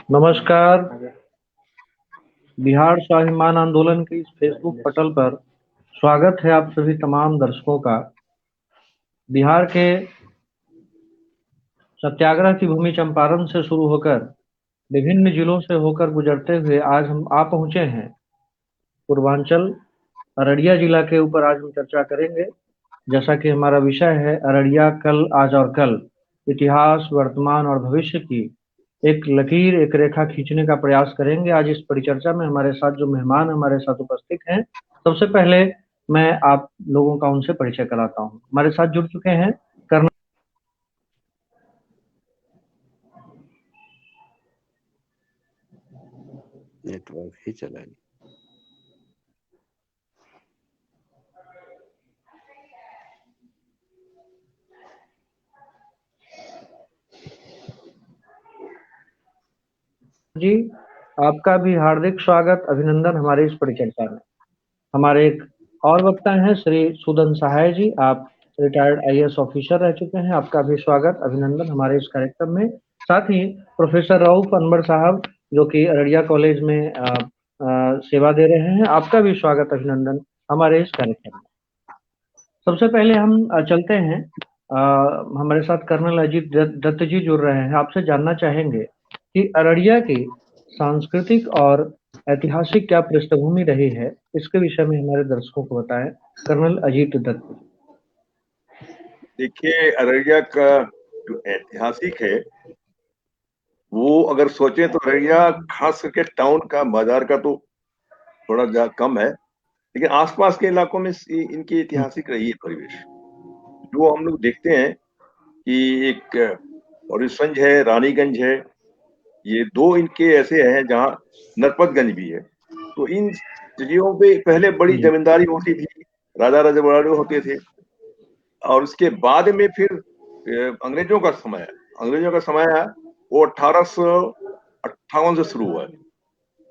नमस्कार। बिहार स्वाभिमान आंदोलन के इस फेसबुक पटल पर स्वागत है आप सभी तमाम दर्शकों का। बिहार के सत्याग्रह की भूमि चंपारण से शुरू होकर विभिन्न जिलों से होकर गुजरते हुए आज हम आ पहुंचे हैं पूर्वांचल अररिया जिला के ऊपर। आज हम चर्चा करेंगे, जैसा कि हमारा विषय है अररिया कल आज और कल, इतिहास वर्तमान और भविष्य की एक लकीर एक रेखा खींचने का प्रयास करेंगे। आज इस परिचर्चा में हमारे साथ जो मेहमान हमारे साथ उपस्थित हैं, सबसे पहले मैं आप लोगों का उनसे परिचय कराता हूं। हमारे साथ जुड़ चुके हैं कर्नल। नेटवर्क ही चला नहीं। जी, आपका भी हार्दिक स्वागत अभिनंदन हमारे इस परिचर्चा में। हमारे एक और वक्ता हैं श्री सुदन सहाय जी, आप रिटायर्ड आईएएस ऑफिसर रह चुके हैं। आपका भी स्वागत अभिनंदन हमारे इस कार्यक्रम में। साथ ही प्रोफेसर रऊफ अनवर साहब, जो कि अररिया कॉलेज में सेवा दे रहे हैं, आपका भी स्वागत अभिनंदन हमारे इस कार्यक्रम में। सबसे पहले हम चलते हैं, हमारे साथ कर्नल अजीत दत्त जी जुड़ रहे हैं। आपसे जानना चाहेंगे कि अररिया की सांस्कृतिक और ऐतिहासिक क्या पृष्ठभूमि रही है, इसके विषय में हमारे दर्शकों को बताएं। कर्नल अजीत दत्त। देखिए, अररिया का जो ऐतिहासिक है वो अगर सोचे तो अररिया खास करके टाउन का बाजार का तो थोड़ा कम है, लेकिन आसपास के इलाकों में इनकी ऐतिहासिक रही है परिवेश। जो हम लोग देखते हैं कि एक औरिसंज है, रानीगंज है, ये दो इनके ऐसे हैं जहाँ नरपतगंज भी है। तो इन जगहों पे पहले बड़ी जमींदारी होती थी, राजा रजवाड़े होते थे, और उसके बाद में फिर अंग्रेजों का समय आया। वो 1858 से शुरू हुआ है।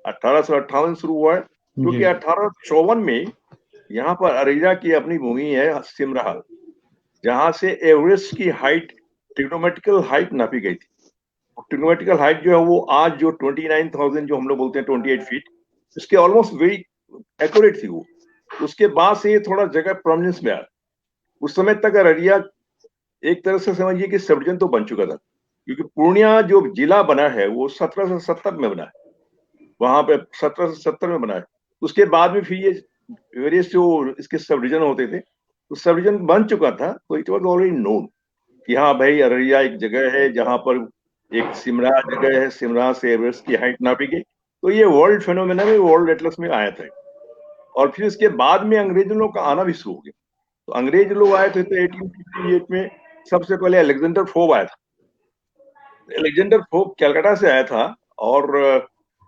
1858 से शुरू हुआ है, क्योंकि 1854 में यहाँ पर अररिया की अपनी भूमि है सिमराहा, जहां से एवरेस्ट की हाइट, ट्रिग्नोमेट्रिकल हाइट नापी गई थी। ट्रिग्नोमेट्रिकल हाइट जो है वो आज जो 29,000 जो हम लोग बोलते हैं 28 फीट, उसके ऑलमोस्ट वेरी एक्यूरेट थी वो। उसके बाद से ये थोड़ा जगह प्रोमिनेंस में आया। उस समय तक अररिया एक तरह से समझिए कि सब डिवीजन तो बन चुका था, क्योंकि पूर्णिया जो जिला बना है वो 1770 में बना है, वहां पे 1770 में बना है। उसके बाद में फिर ये वेरियस जो इसके सब डिवीजन होते थे, तो सब डिवीजन बन चुका था, तो इट वॉज ऑलरेडी नोन कि हाँ भाई अररिया एक जगह है जहां पर एक सिमरा जगह है, सिमरा से एवरेस्ट की हाइट नापी गई। तो ये वर्ल्ड फेनोमेना में, वर्ल्ड एटलस में आया था। और फिर इसके बाद में अंग्रेजों लोग का आना भी शुरू हो गया। तो अंग्रेज लोग आए थे तो 1858 में सबसे पहले अलेक्जेंडर फोर्ब आया था। अलेक्जेंडर फोर्ब कलकत्ता से आया था, और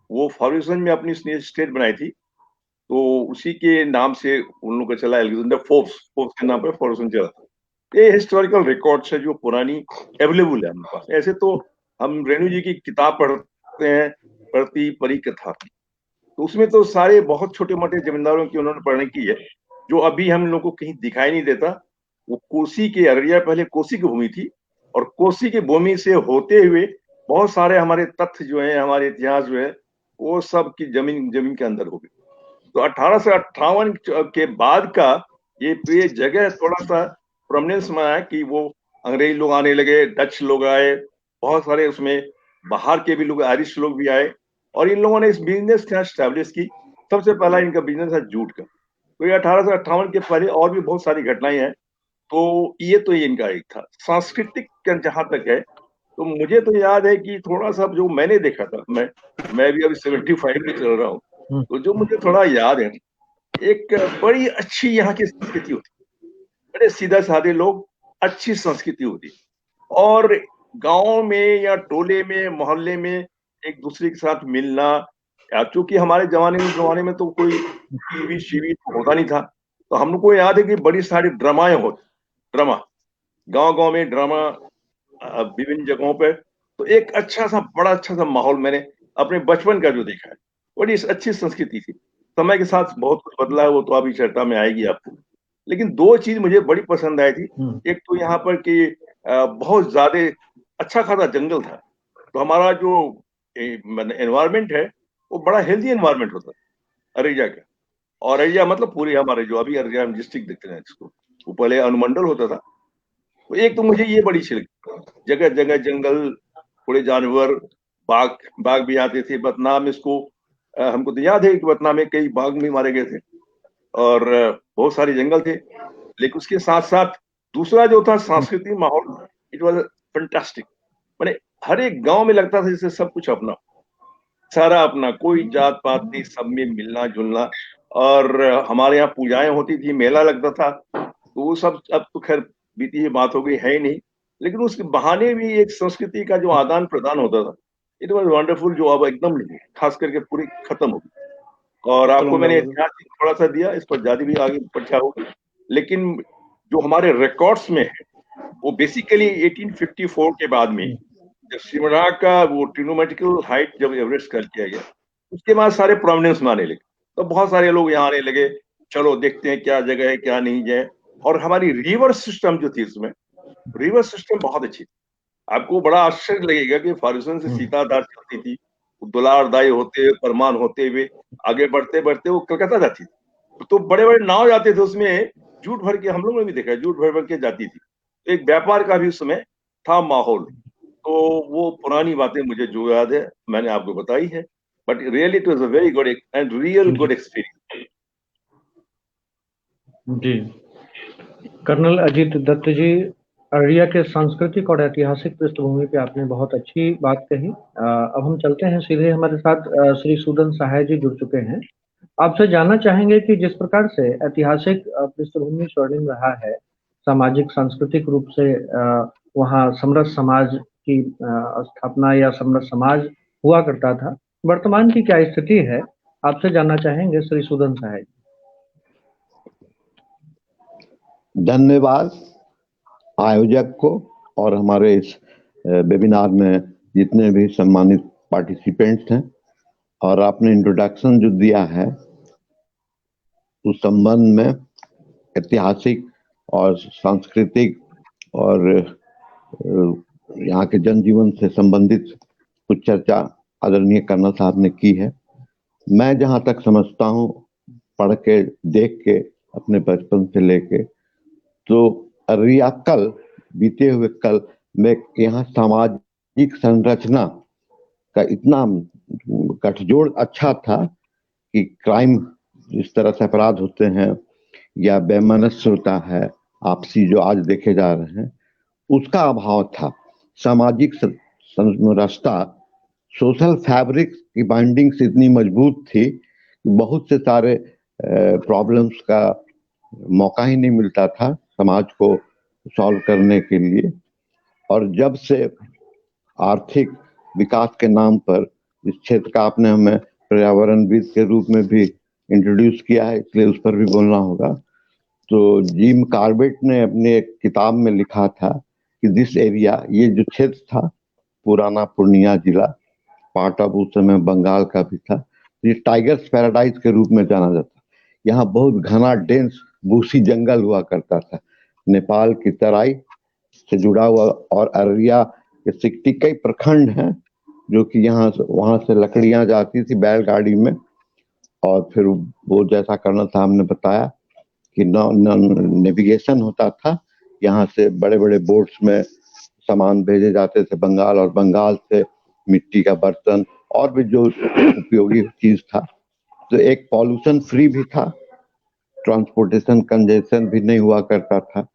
वो फॉर्गूसन में अपनी स्टेट बनाई थी, तो उसी के नाम से उन लोगों का चला, अलेक्जेंडर फोर्ब्स के नाम पर फॉर्गूसन चला था। ये हिस्टोरिकल रिकॉर्ड्स है जो पुरानी अवेलेबल है हमारे पास। ऐसे तो हम रेणु जी की किताब पढ़ते हैं, प्रति परी कथा, तो उसमें तो सारे बहुत छोटे मोटे जमींदारों की उन्होंने पढ़ने की है, जो अभी हम लोग को कहीं दिखाई नहीं देता। वो कोसी के, अररिया पहले कोसी की भूमि थी, और कोसी की भूमि से होते हुए बहुत सारे हमारे तथ्य जो है, हमारे इतिहास जो है, वो सब की जमीन के अंदर हो गई। तो 1858 के बाद का ये जगह थोड़ा सा प्रोमिनेंस में आया कि वो अंग्रेज लोग आने लगे, डच लोग आए, बहुत सारे उसमें बाहर के भी लोग, आयरिश लोग भी आए, और इन लोगों ने इस बिजनेस को एस्टैब्लिश की। सबसे पहला इनका बिजनेस है जूट का। तो ये 1858 के पहले और भी बहुत सारी घटनाएं हैं। तो ये इनका एक था। सांस्कृतिक जहां तक है, तो मुझे तो याद है कि थोड़ा सा जो मैंने देखा था, मैं भी अभी 75 में चल रहा हूँ, तो जो मुझे थोड़ा याद है, एक बड़ी अच्छी यहाँ की संस्कृति होती है। बड़े सीधा साधे लोग, अच्छी संस्कृति होती है, और गांव में या टोले में, मोहल्ले में एक दूसरे के साथ मिलना। क्योंकि हमारे जमाने में तो कोई टीवी शीवी होता नहीं था, तो हम लोग को याद है कि बड़ी सारी ड्रामाएं होती, ड्रामा, गांव गांव में ड्रामा, विभिन्न जगहों पे। तो एक बड़ा अच्छा सा माहौल मैंने अपने बचपन का जो देखा है, बड़ी अच्छी संस्कृति थी। समय के साथ बहुत कुछ बदला है, वो तो अभी चर्चा में आएगी आपको। लेकिन दो चीज मुझे बड़ी पसंद आई थी। एक तो यहाँ पर कि बहुत ज्यादा अच्छा खासा जंगल था। तो हमारा जो एनवायरमेंट है वो बड़ा हेल्दी एनवायरमेंट होता है अररिया का। और अररिया मतलब पूरे हमारे जो अभी अररिया डिस्ट्रिक्ट दिखते हैं जिसको, वो पहले अनुमंडल होता था। तो एक तो मुझे ये बड़ी अच्छी लगी, जगह जगह जंगल, थोड़े जानवर, बाघ बाघ भी आते थे। बदनाम इसको हमको तो याद है कि बदनाम में कई बाघ भी मारे गए थे और बहुत सारे जंगल थे। लेकिन उसके साथ साथ दूसरा जो था सांस्कृतिक माहौल, इट वाज फैंटास्टिक। माने हर एक गांव में लगता था जैसे सब कुछ अपना, सारा अपना, कोई जात पात नहीं, सब में मिलना जुलना। और हमारे यहाँ पूजाएं होती थी, मेला लगता था, तो वो सब अब तो खैर बीती हुई बात हो गई है ही नहीं। लेकिन उसके बहाने भी एक संस्कृति का जो आदान प्रदान होता था, इट वॉज वंडरफुल, जो अब एकदम खास करके पूरी खत्म हो गई। और आपको मैंने इतिहास थोड़ा सा दिया, इस पर ज्यादा भी आगे चर्चा होगी। लेकिन जो हमारे रिकॉर्ड्स में है वो बेसिकली 1854 के बाद में जब शिमला का वो ट्रिनोमेट्रिकल हाइट जब एवरेस्ट कर किया गया, उसके बाद सारे प्रोमिनेंस में आने लगे। तो बहुत सारे लोग यहाँ आने लगे, चलो देखते हैं क्या जगह है क्या नहीं है। और हमारी रिवर सिस्टम जो थी इसमें, रिवर सिस्टम बहुत अच्छी थी। आपको बड़ा आश्चर्य लगेगा कि फॉर्गुसन से सीताधार चलती थी, दुलारदाई होते हुए, परमान होते हुए आगे बढ़ते बढ़ते वो कलकत्ता जाती थी। तो बड़े बड़े नाव जाते थे उसमें, जूट भर के, हम लोगों ने भी देखा, जूट भर भर के जाती थी। तो एक व्यापार का भी उसमें था माहौल। तो वो पुरानी बातें मुझे जो याद है मैंने आपको बताई है, but really it was a very good and real good experience. जी, कर्नल अजीत दत्त जी, अररिया के सांस्कृतिक और ऐतिहासिक पृष्ठभूमि पे आपने बहुत अच्छी बात कही। अब हम चलते हैं सीधे, हमारे साथ श्री सूदन सहाय जी जुड़ चुके हैं। आपसे जानना चाहेंगे कि जिस प्रकार से ऐतिहासिक पृष्ठभूमि स्वर्णिम रहा है, सामाजिक सांस्कृतिक रूप से वहाँ समरस समाज की स्थापना या समरस समाज हुआ करता था, वर्तमान की क्या स्थिति है, आपसे जानना चाहेंगे श्री सूदन सहाय। धन्यवाद आयोजक को और हमारे इस वेबिनार में जितने भी सम्मानित पार्टिसिपेंट्स हैं। और आपने इंट्रोडक्शन जो दिया है उस संबंध में ऐतिहासिक और सांस्कृतिक और यहाँ के जनजीवन से संबंधित कुछ चर्चा आदरणीय कर्नल साहब ने की है। मैं जहाँ तक समझता हूँ, पढ़ के देख के अपने बचपन से लेके, तो अररिया कल, बीते हुए कल में यहाँ सामाजिक संरचना का इतना गठजोड़ अच्छा था कि क्राइम, इस तरह से अपराध होते हैं या बेमनस्य होता है आपसी जो आज देखे जा रहे हैं, उसका अभाव था। सामाजिक समरसता, सोशल फैब्रिक की बाइंडिंग्स इतनी मजबूत थी कि बहुत से सारे प्रॉब्लम्स का मौका ही नहीं मिलता था समाज को सॉल्व करने के लिए। और जब से आर्थिक विकास के नाम पर इस क्षेत्र का आपने हमें पर्यावरणविद के रूप में भी इंट्रोड्यूस किया है, इसलिए उस पर भी बोलना होगा। तो जिम कार्बेट ने अपने एक किताब में लिखा था कि दिस एरिया, ये जो क्षेत्र था पुराना पूर्णिया जिला, पार्ट ऑफ उस समय बंगाल का भी था, ये टाइगर्स पैराडाइज के रूप में जाना जाता। यहाँ बहुत घना डेंस बूसी जंगल हुआ करता था, नेपाल की तराई से जुड़ा हुआ। और अररिया के 60 कई प्रखंड हैं जो कि यहाँ वहां से लकड़ियां जाती थी बैलगाड़ी में, और फिर वो जैसा कर्नल साहब ने बताया कि नेविगेशन होता था, यहाँ से बड़े बड़े बोट्स में सामान भेजे जाते थे बंगाल, और बंगाल से मिट्टी का बर्तन और भी जो उपयोगी चीज था। तो एक पॉल्यूशन फ्री भी था, ट्रांसपोर्टेशन कंजेशन भी नहीं हुआ करता था,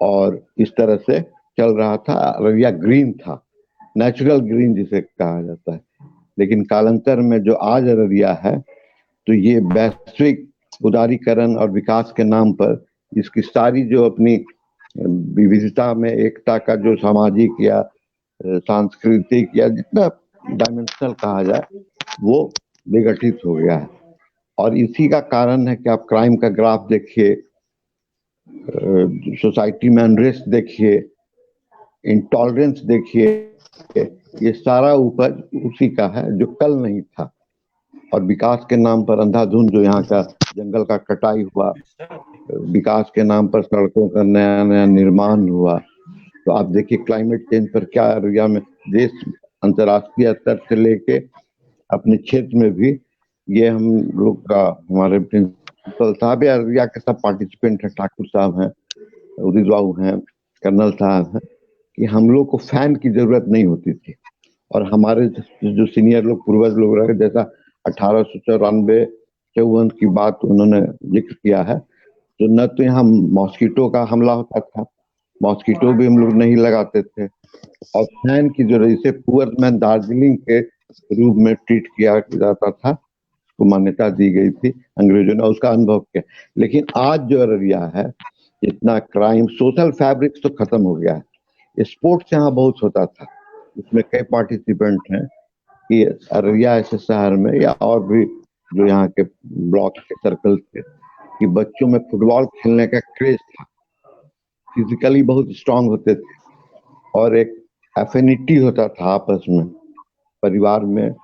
और इस तरह से चल रहा था। अररिया ग्रीन था, नेचुरल ग्रीन जिसे कहा जाता है। लेकिन कालांतर में जो आज अररिया है, तो ये वैश्विक उदारीकरण और विकास के नाम पर इसकी सारी जो अपनी विविधता में एकता का जो सामाजिक या सांस्कृतिक या जितना डायमेंशनल कहा जाए, वो विघटित हो गया है। और इसी का कारण है कि आप क्राइम का ग्राफ देखिए, सोसाइटी में अनरेस्ट देखिए, इंटॉलरेंस देखिए, ये सारा उपज उसी का है जो कल नहीं था। और विकास के नाम पर अंधाधुंध जो यहाँ का जंगल का कटाई हुआ, विकास के नाम पर सड़कों का नया नया निर्माण हुआ। तो आप देखिए क्लाइमेट चेंज पर क्या अररिया में देश अंतर्राष्ट्रीय स्तर से लेके अपने क्षेत्र में भी ये हम लोग का, हमारे प्रिंसिपल साहब या के सब पार्टिसिपेंट हैं, ठाकुर साहब हैं, उदित बाबू हैं, कर्नल साहब हैं, कि हम लोग को फैन की जरूरत नहीं होती थी। और हमारे जो सीनियर लोग, पूर्वज लोग रहे, जैसा 1894-54 की बात उन्होंने जिक्र किया है, तो न तो यहाँ मॉस्किटो का हमला होता था, मॉस्किटो भी हम लोग नहीं लगाते थे, और फैन की जो इसे पुअर मैन दार्जिलिंग के रूप में ट्रीट किया जाता था, उसको मान्यता दी गई थी, अंग्रेजों ने उसका अनुभव किया। लेकिन आज जो अररिया है, इतना क्राइम, सोशल फैब्रिक तो खत्म हो गया है। स्पोर्ट्स यहाँ बहुत होता था, उसमें कई पार्टिसिपेंट हैं कि अररिया ऐसे शहर में या और भी जो यहाँ के ब्लॉक के सर्कल थे, कि बच्चों में फुटबॉल खेलने का क्रेज था, फिजिकली बहुत स्ट्रांग होते थे, और एक एफिनिटी होता था आपस में, परिवार में,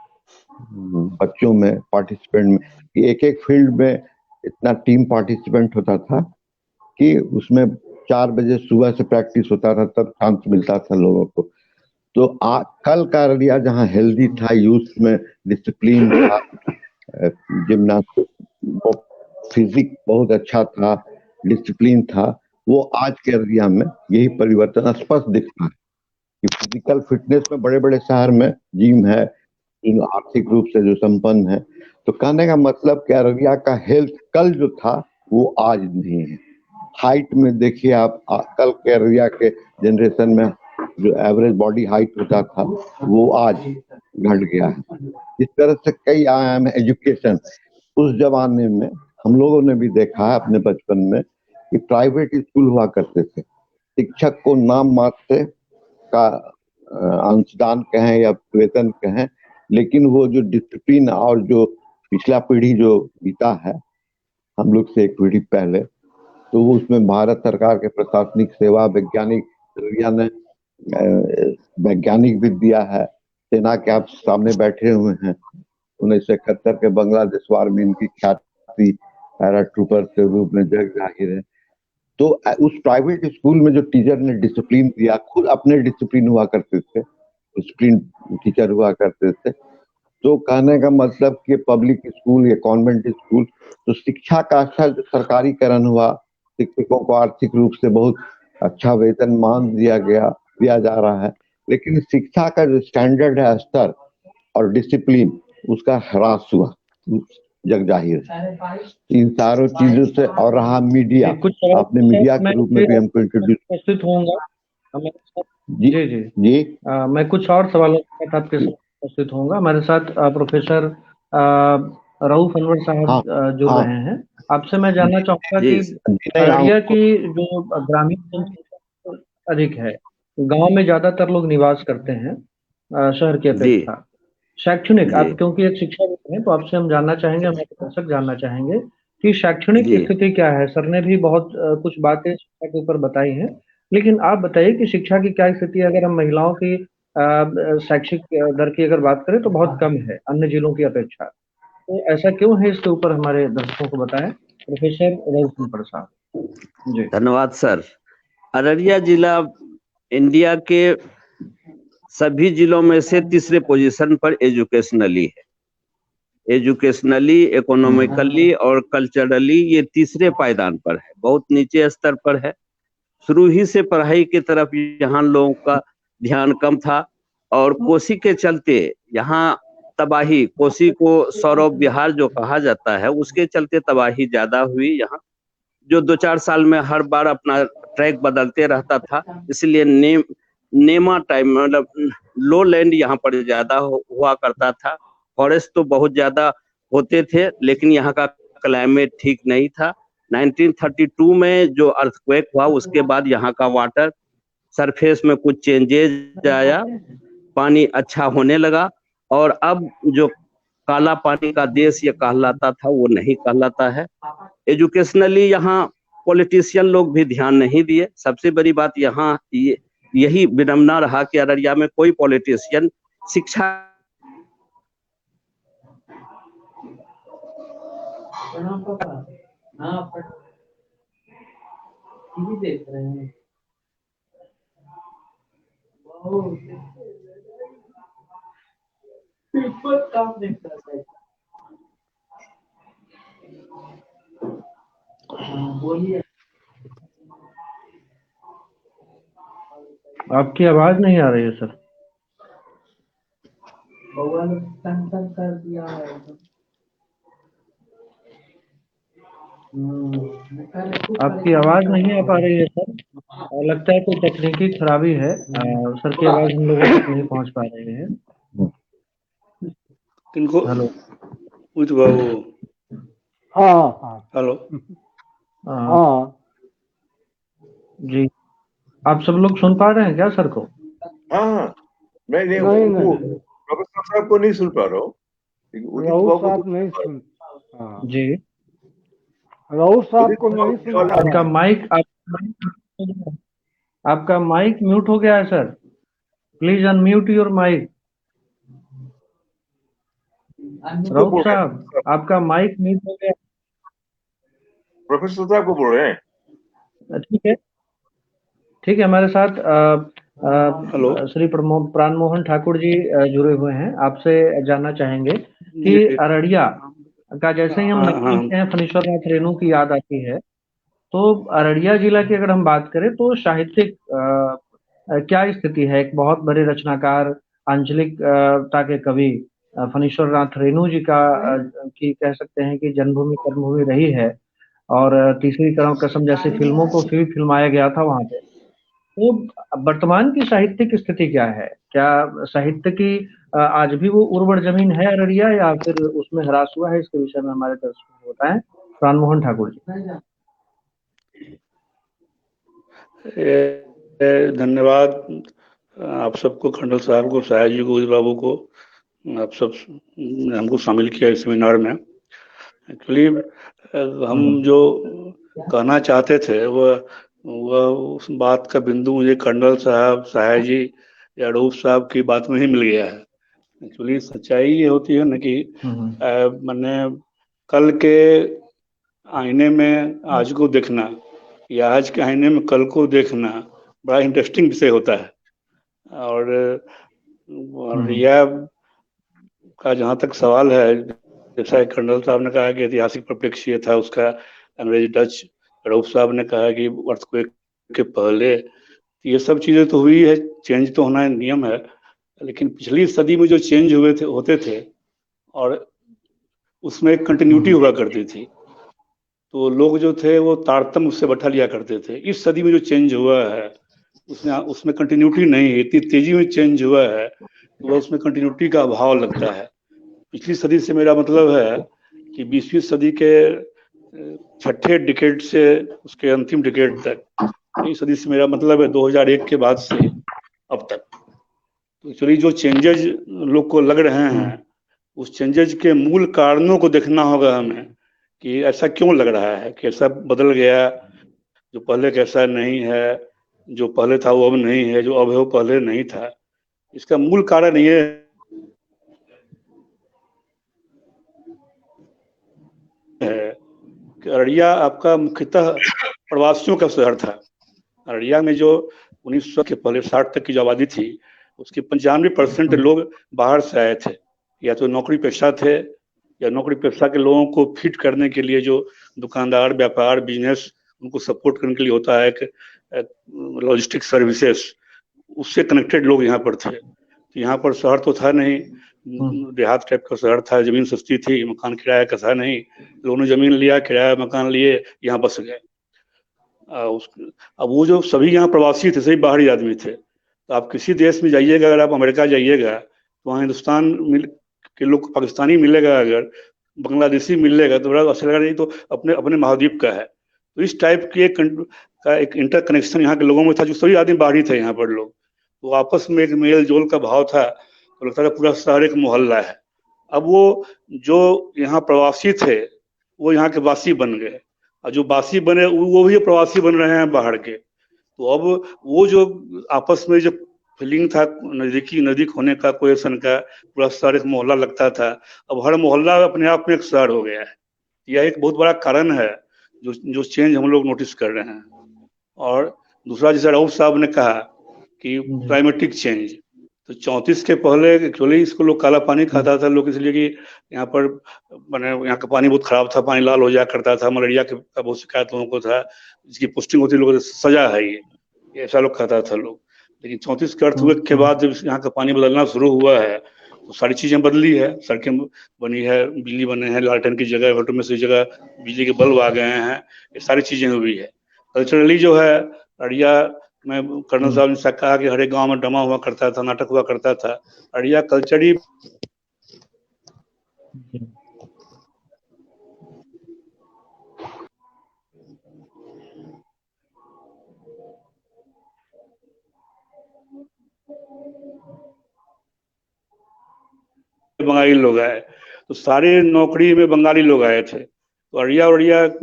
बच्चों में, पार्टिसिपेंट में, कि एक एक फील्ड में इतना टीम पार्टिसिपेंट होता था कि उसमें 4 बजे सुबह से प्रैक्टिस होता था, तब चांस मिलता था लोगों को। तो कल का अररिया जहाँ हेल्दी था, यूथ में डिसिप्लिन था, जिम्नास्टिक, फिजिक बहुत अच्छा था, डिसिप्लिन था, वो आज के अररिया में यही परिवर्तन स्पष्ट दिखता है कि फिजिकल फिटनेस में बड़े बड़े शहर में जिम है, आर्थिक रूप से जो संपन्न है। तो कहने का मतलब कि अररिया का हेल्थ कल जो था वो आज नहीं है। हाइट में देखिए आप, कल के अररिया के जनरेशन में जो एवरेज बॉडी हाइट होता था वो आज घट गया है। इस तरह से कई आयाम है। एजुकेशन, उस जमाने में हम लोगों ने भी देखा है अपने बचपन में कि प्राइवेट स्कूल हुआ करते थे, शिक्षक को नाम मात्र का अंशदान कहें या वेतन कहें, लेकिन वो जो डिसिप्लिन और जो पिछला पीढ़ी जो बीता है हम लोग से एक पीढ़ी पहले, तो वो उसमें भारत सरकार के प्रशासनिक सेवा, वैज्ञानिक, अररिया ने वैज्ञानिक भी दिया है। सेना के आप सामने बैठे हुए हैं, 1971 के बांग्लादेश वार में इनकी ख्याति पैरा ट्रूपर के रूप में जग जाहिर है। तो उस प्राइवेट स्कूल में जो टीचर ने डिसिप्लिन दिया, खुद अपने डिसिप्लिन हुआ करते थे, डिसिप्लिन टीचर हुआ करते थे। तो कहने का मतलब कि पब्लिक स्कूल या कॉन्वेंट स्कूल, तो शिक्षा का स्तर जो सरकारीकरण हुआ, शिक्षकों को आर्थिक रूप से बहुत अच्छा वेतन मान दिया जा रहा है, लेकिन शिक्षा का जो स्टैंडर्ड है, स्तर और डिसिप्लिन, उसका ह्रास हुआ, जग जाहिर है। इन सारों चीजों से, और रहा मीडिया, आपने मीडिया के रूप में भी हमको इंट्रोड्यूस उपस्थित होऊंगा जी जी जी मैं कुछ और सवालों के साथ आपके साथ उपस्थित होऊंगा। हमारे साथ प्रोफेसर रऊफ अनवर साहब हाँ जुड़ हाँ रहे हैं। आपसे मैं जानना चाहूंगा जी कि अररिया की जो ग्रामीण जनसंख्या अधिक है, गांव में ज्यादातर लोग निवास करते हैं शहर की जी अपेक्षा। शैक्षणिक, जी आप क्योंकि एक शिक्षक हैं तो आपसे हम जानना चाहेंगे, हमारे दर्शक जानना चाहेंगे कि शैक्षणिक जी स्थिति क्या है। सर ने भी बहुत कुछ बातें शिक्षा के ऊपर बताई हैं, लेकिन आप बताइए कि शिक्षा की क्या स्थिति है। अगर हम महिलाओं की शैक्षिक दर की अगर बात करें तो बहुत कम है अन्य जिलों की अपेक्षा। तो ऐसा क्यों है, इसके ऊपर हमारे दर्शकों को बताएं प्रोफेसर रऊफ प्रसाद जी। धन्यवाद सर। अररिया जिला इंडिया के सभी जिलों में से तीसरे पोजीशन पर एजुकेशनली है। एजुकेशनली, इकोनॉमिकली और कल्चरली ये तीसरे पायदान पर है, बहुत नीचे स्तर पर है। शुरू ही से पढ़ाई की तरफ यहाँ लोगों का ध्यान कम था, और कोसी के चलते यहाँ तबाही, कोसी को सौरभ विहार जो कहा जाता है, उसके चलते तबाही ज्यादा हुई यहाँ, जो 2-4 साल में हर बार अपना ट्रैक बदलते रहता था। इसलिए नेमा टाइम, मतलब लो लैंड यहाँ पर ज्यादा हुआ करता था। फॉरेस्ट तो बहुत ज्यादा होते थे, लेकिन यहाँ का क्लाइमेट ठीक नहीं था। 1932 में जो अर्थक्वेक हुआ, उसके बाद यहाँ का वाटर सरफेस में कुछ चेंजेज आया, पानी अच्छा होने लगा, और अब जो काला पानी का देश ये कहलाता था वो नहीं कहलाता है। एजुकेशनली यहाँ पॉलिटिशियन लोग भी ध्यान नहीं दिए। सबसे बड़ी बात यहाँ यही विडंबना रहा कि अररिया में कोई पॉलिटिशियन शिक्षा देख रहे हैं आपकी आवाज नहीं आ रही है सर। आपकी आवाज नहीं आ पा रही है सर। लगता है कोई तकनीकी खराबी है। सर की आवाज हम लोगों तक नहीं पहुंच पा रही है। किनको? हेलो। उदित बाबू। हाँ हेलो। हाँ जी, आप सब लोग सुन पा रहे हैं क्या सर को? हाँ, मैं नहीं नहीं, उनको नहीं। प्रोफेसर साहब को नहीं सुन पा रहा हूँ, लेकिन उदित राउत बाबू को साहब तो नहीं सुन। हाँ, जी, राउत साहब उदित को बाबू नहीं की सुन आवाज पा रहा आपका है। आपका माइक म्यूट हो गया है sir. Please unmute your mic. किसको राउत बोल रहे साहब, हैं? आपका माइक म्यूट हो गया। प्रोफेसर साहब को बोल रहे हैं। ठीक है, ठीक है। हमारे साथ हेलो। श्री प्राण मोहन ठाकुर जी जुड़े हुए हैं। आपसे जानना चाहेंगे कि जी। अररिया का जैसे ही हम हाँ नाम हाँ सुनते हैं फणीश्वर नाथ रेणु की याद आती है। तो अररिया जिला की अगर हम बात करें तो साहित्यिक क्या स्थिति है? एक बहुत बड़े रचनाकार, आंचलिकता के कवि फणीश्वर नाथ रेणु जी का की कह सकते हैं कि जन्मभूमि कर्मभूमि रही है। और तीसरी कसम जैसी फिल्मों को भी फिल्माया गया था वहां पे। तो वर्तमान की साहित्यिक स्थिति क्या है? क्या साहित्य की आज भी वो उर्वर जमीन है अररिया, या फिर उसमें ह्रास हुआ है? इसके विषय में हमारे दर्शकों को बताएं प्राण मोहन ठाकुर जी। धन्यवाद आप सबको, खंडल साहब को, साया जी को, उदित बाबू को। आप सब हमको शामिल किया इस सेमिनार में। एक्चुअली हम जो कहना चाहते थे वह उस बात का बिंदु मुझे खंडल साहब, साया जी या रऊफ साहब की बात में ही मिल गया है। एक्चुअली सच्चाई ये होती है ना कि मैंने कल के आईने में आज को देखना या आज के आईने में कल को देखना बड़ा इंटरेस्टिंग विषय होता है। और यह का जहाँ तक सवाल है, जैसा कर्नल साहब ने कहा कि ऐतिहासिक परिप्रेक्ष्य था उसका, अंग्रेज डच। रऊफ साहब ने कहा कि अर्थक्वेक के पहले। ये सब चीजें तो हुई है, चेंज तो होना नियम है। लेकिन पिछली सदी में जो चेंज होते थे और उसमें एक कंटिन्यूटी हुआ करती थी, तो लोग जो थे वो तारतम्य उससे बैठा लिया करते थे। इस सदी में जो चेंज हुआ है उसमें कंटिन्यूटी नहीं है। इतनी तेजी में चेंज हुआ है तो वह उसमें कंटिन्यूटी का अभाव लगता है। पिछली सदी से मेरा मतलब है कि 20वीं सदी के छठे डिकेड से उसके अंतिम डिकेड तक। इस सदी से मेरा मतलब है 2001 के बाद से अब तक। तो एक्चुअली जो चेंजेज लोग को लग रहे हैं, उस चेंजेज के मूल कारणों को देखना होगा हमें कि ऐसा क्यों लग रहा है, कैसा बदल गया, जो पहले कैसा नहीं है, जो पहले था वो अब नहीं है, जो अब है वो पहले नहीं था। इसका मूल कारण ये है कि अररिया आपका मुख्यतः प्रवासियों का शहर था। अररिया में जो 1900 के पहले 60 तक की जो आबादी थी, उसके 95% लोग बाहर से आए थे। या तो नौकरी पेशा थे, या नौकरी पेशा के लोगों को फिट करने के लिए जो दुकानदार, व्यापार, बिजनेस, उनको सपोर्ट करने के लिए होता है एक लॉजिस्टिक सर्विसेज, उससे कनेक्टेड लोग यहाँ पर थे। तो यहाँ पर शहर तो था नहीं, देहात टाइप का शहर था, जमीन सस्ती थी, मकान किराया का था नहीं। लोगों ने जमीन लिया, किराया मकान लिए, यहाँ बस गए। अब वो जो सभी यहाँ प्रवासी थे, सभी बाहरी आदमी थे। तो आप किसी देश में जाइएगा, अगर आप अमेरिका जाइएगा तो वहाँ हिंदुस्तान के लोग, पाकिस्तानी मिलेगा, अगर बांग्लादेशी मिलेगा तो बड़ा अच्छा लगा, नहीं तो अपने अपने महाद्वीप का है। तो इस टाइप की एक इंटरकनेक्शन यहाँ के लोगों में था, जो सभी आदमी बाहरी थे यहाँ पर लोग। तो आपस में एक मेल जोल का भाव था, तो लगता था पूरा शहर एक मोहल्ला है। अब वो जो यहाँ प्रवासी थे वो यहाँ के वासी बन गए, और जो वासी बने वो भी प्रवासी बन रहे हैं बाहर के। तो अब वो जो आपस में जो फीलिंग था नजदीक होने का, कोहेशन का, पूरा शहर एक मोहल्ला लगता था, अब हर मोहल्ला अपने आप में एक शहर हो गया है। यह एक बहुत बड़ा कारण है जो चेंज हम लोग नोटिस कर रहे हैं। और दूसरा, जैसे राउफ साहब ने कहा कि क्लाइमेटिक चेंज, तो 34 के पहले एक्चुअली इसको लोग काला पानी खाता था लोग, इसलिए कि यहाँ पर मैंने यहाँ का पानी बहुत खराब था, पानी लाल हो जाया करता था, मलेरिया का बहुत शिकायत लोगों को था, इसकी पुष्टिंग होती लोगों को सजा है ये ऐसा लोग खाता था लोग। लेकिन 34 के अर्थक्वेक के बाद जब यहाँ का पानी बदलना शुरू हुआ है तो सारी चीजें बदली है, सड़कें बनी है, बिजली बने हैं, लालटेन की जगह ऑटोमेटिक जगह बिजली के बल्ब आ गए हैं, ये सारी चीजें हुई है। कल्चरली जो है अररिया में कर्नल साहब ने कहा कि हर एक गांव में ड्रामा हुआ करता था, नाटक हुआ करता था। अररिया कल्चरली बंगाली लोग आए, तो सारे नौकरी में बंगाली लोग आए थे। तो अररिया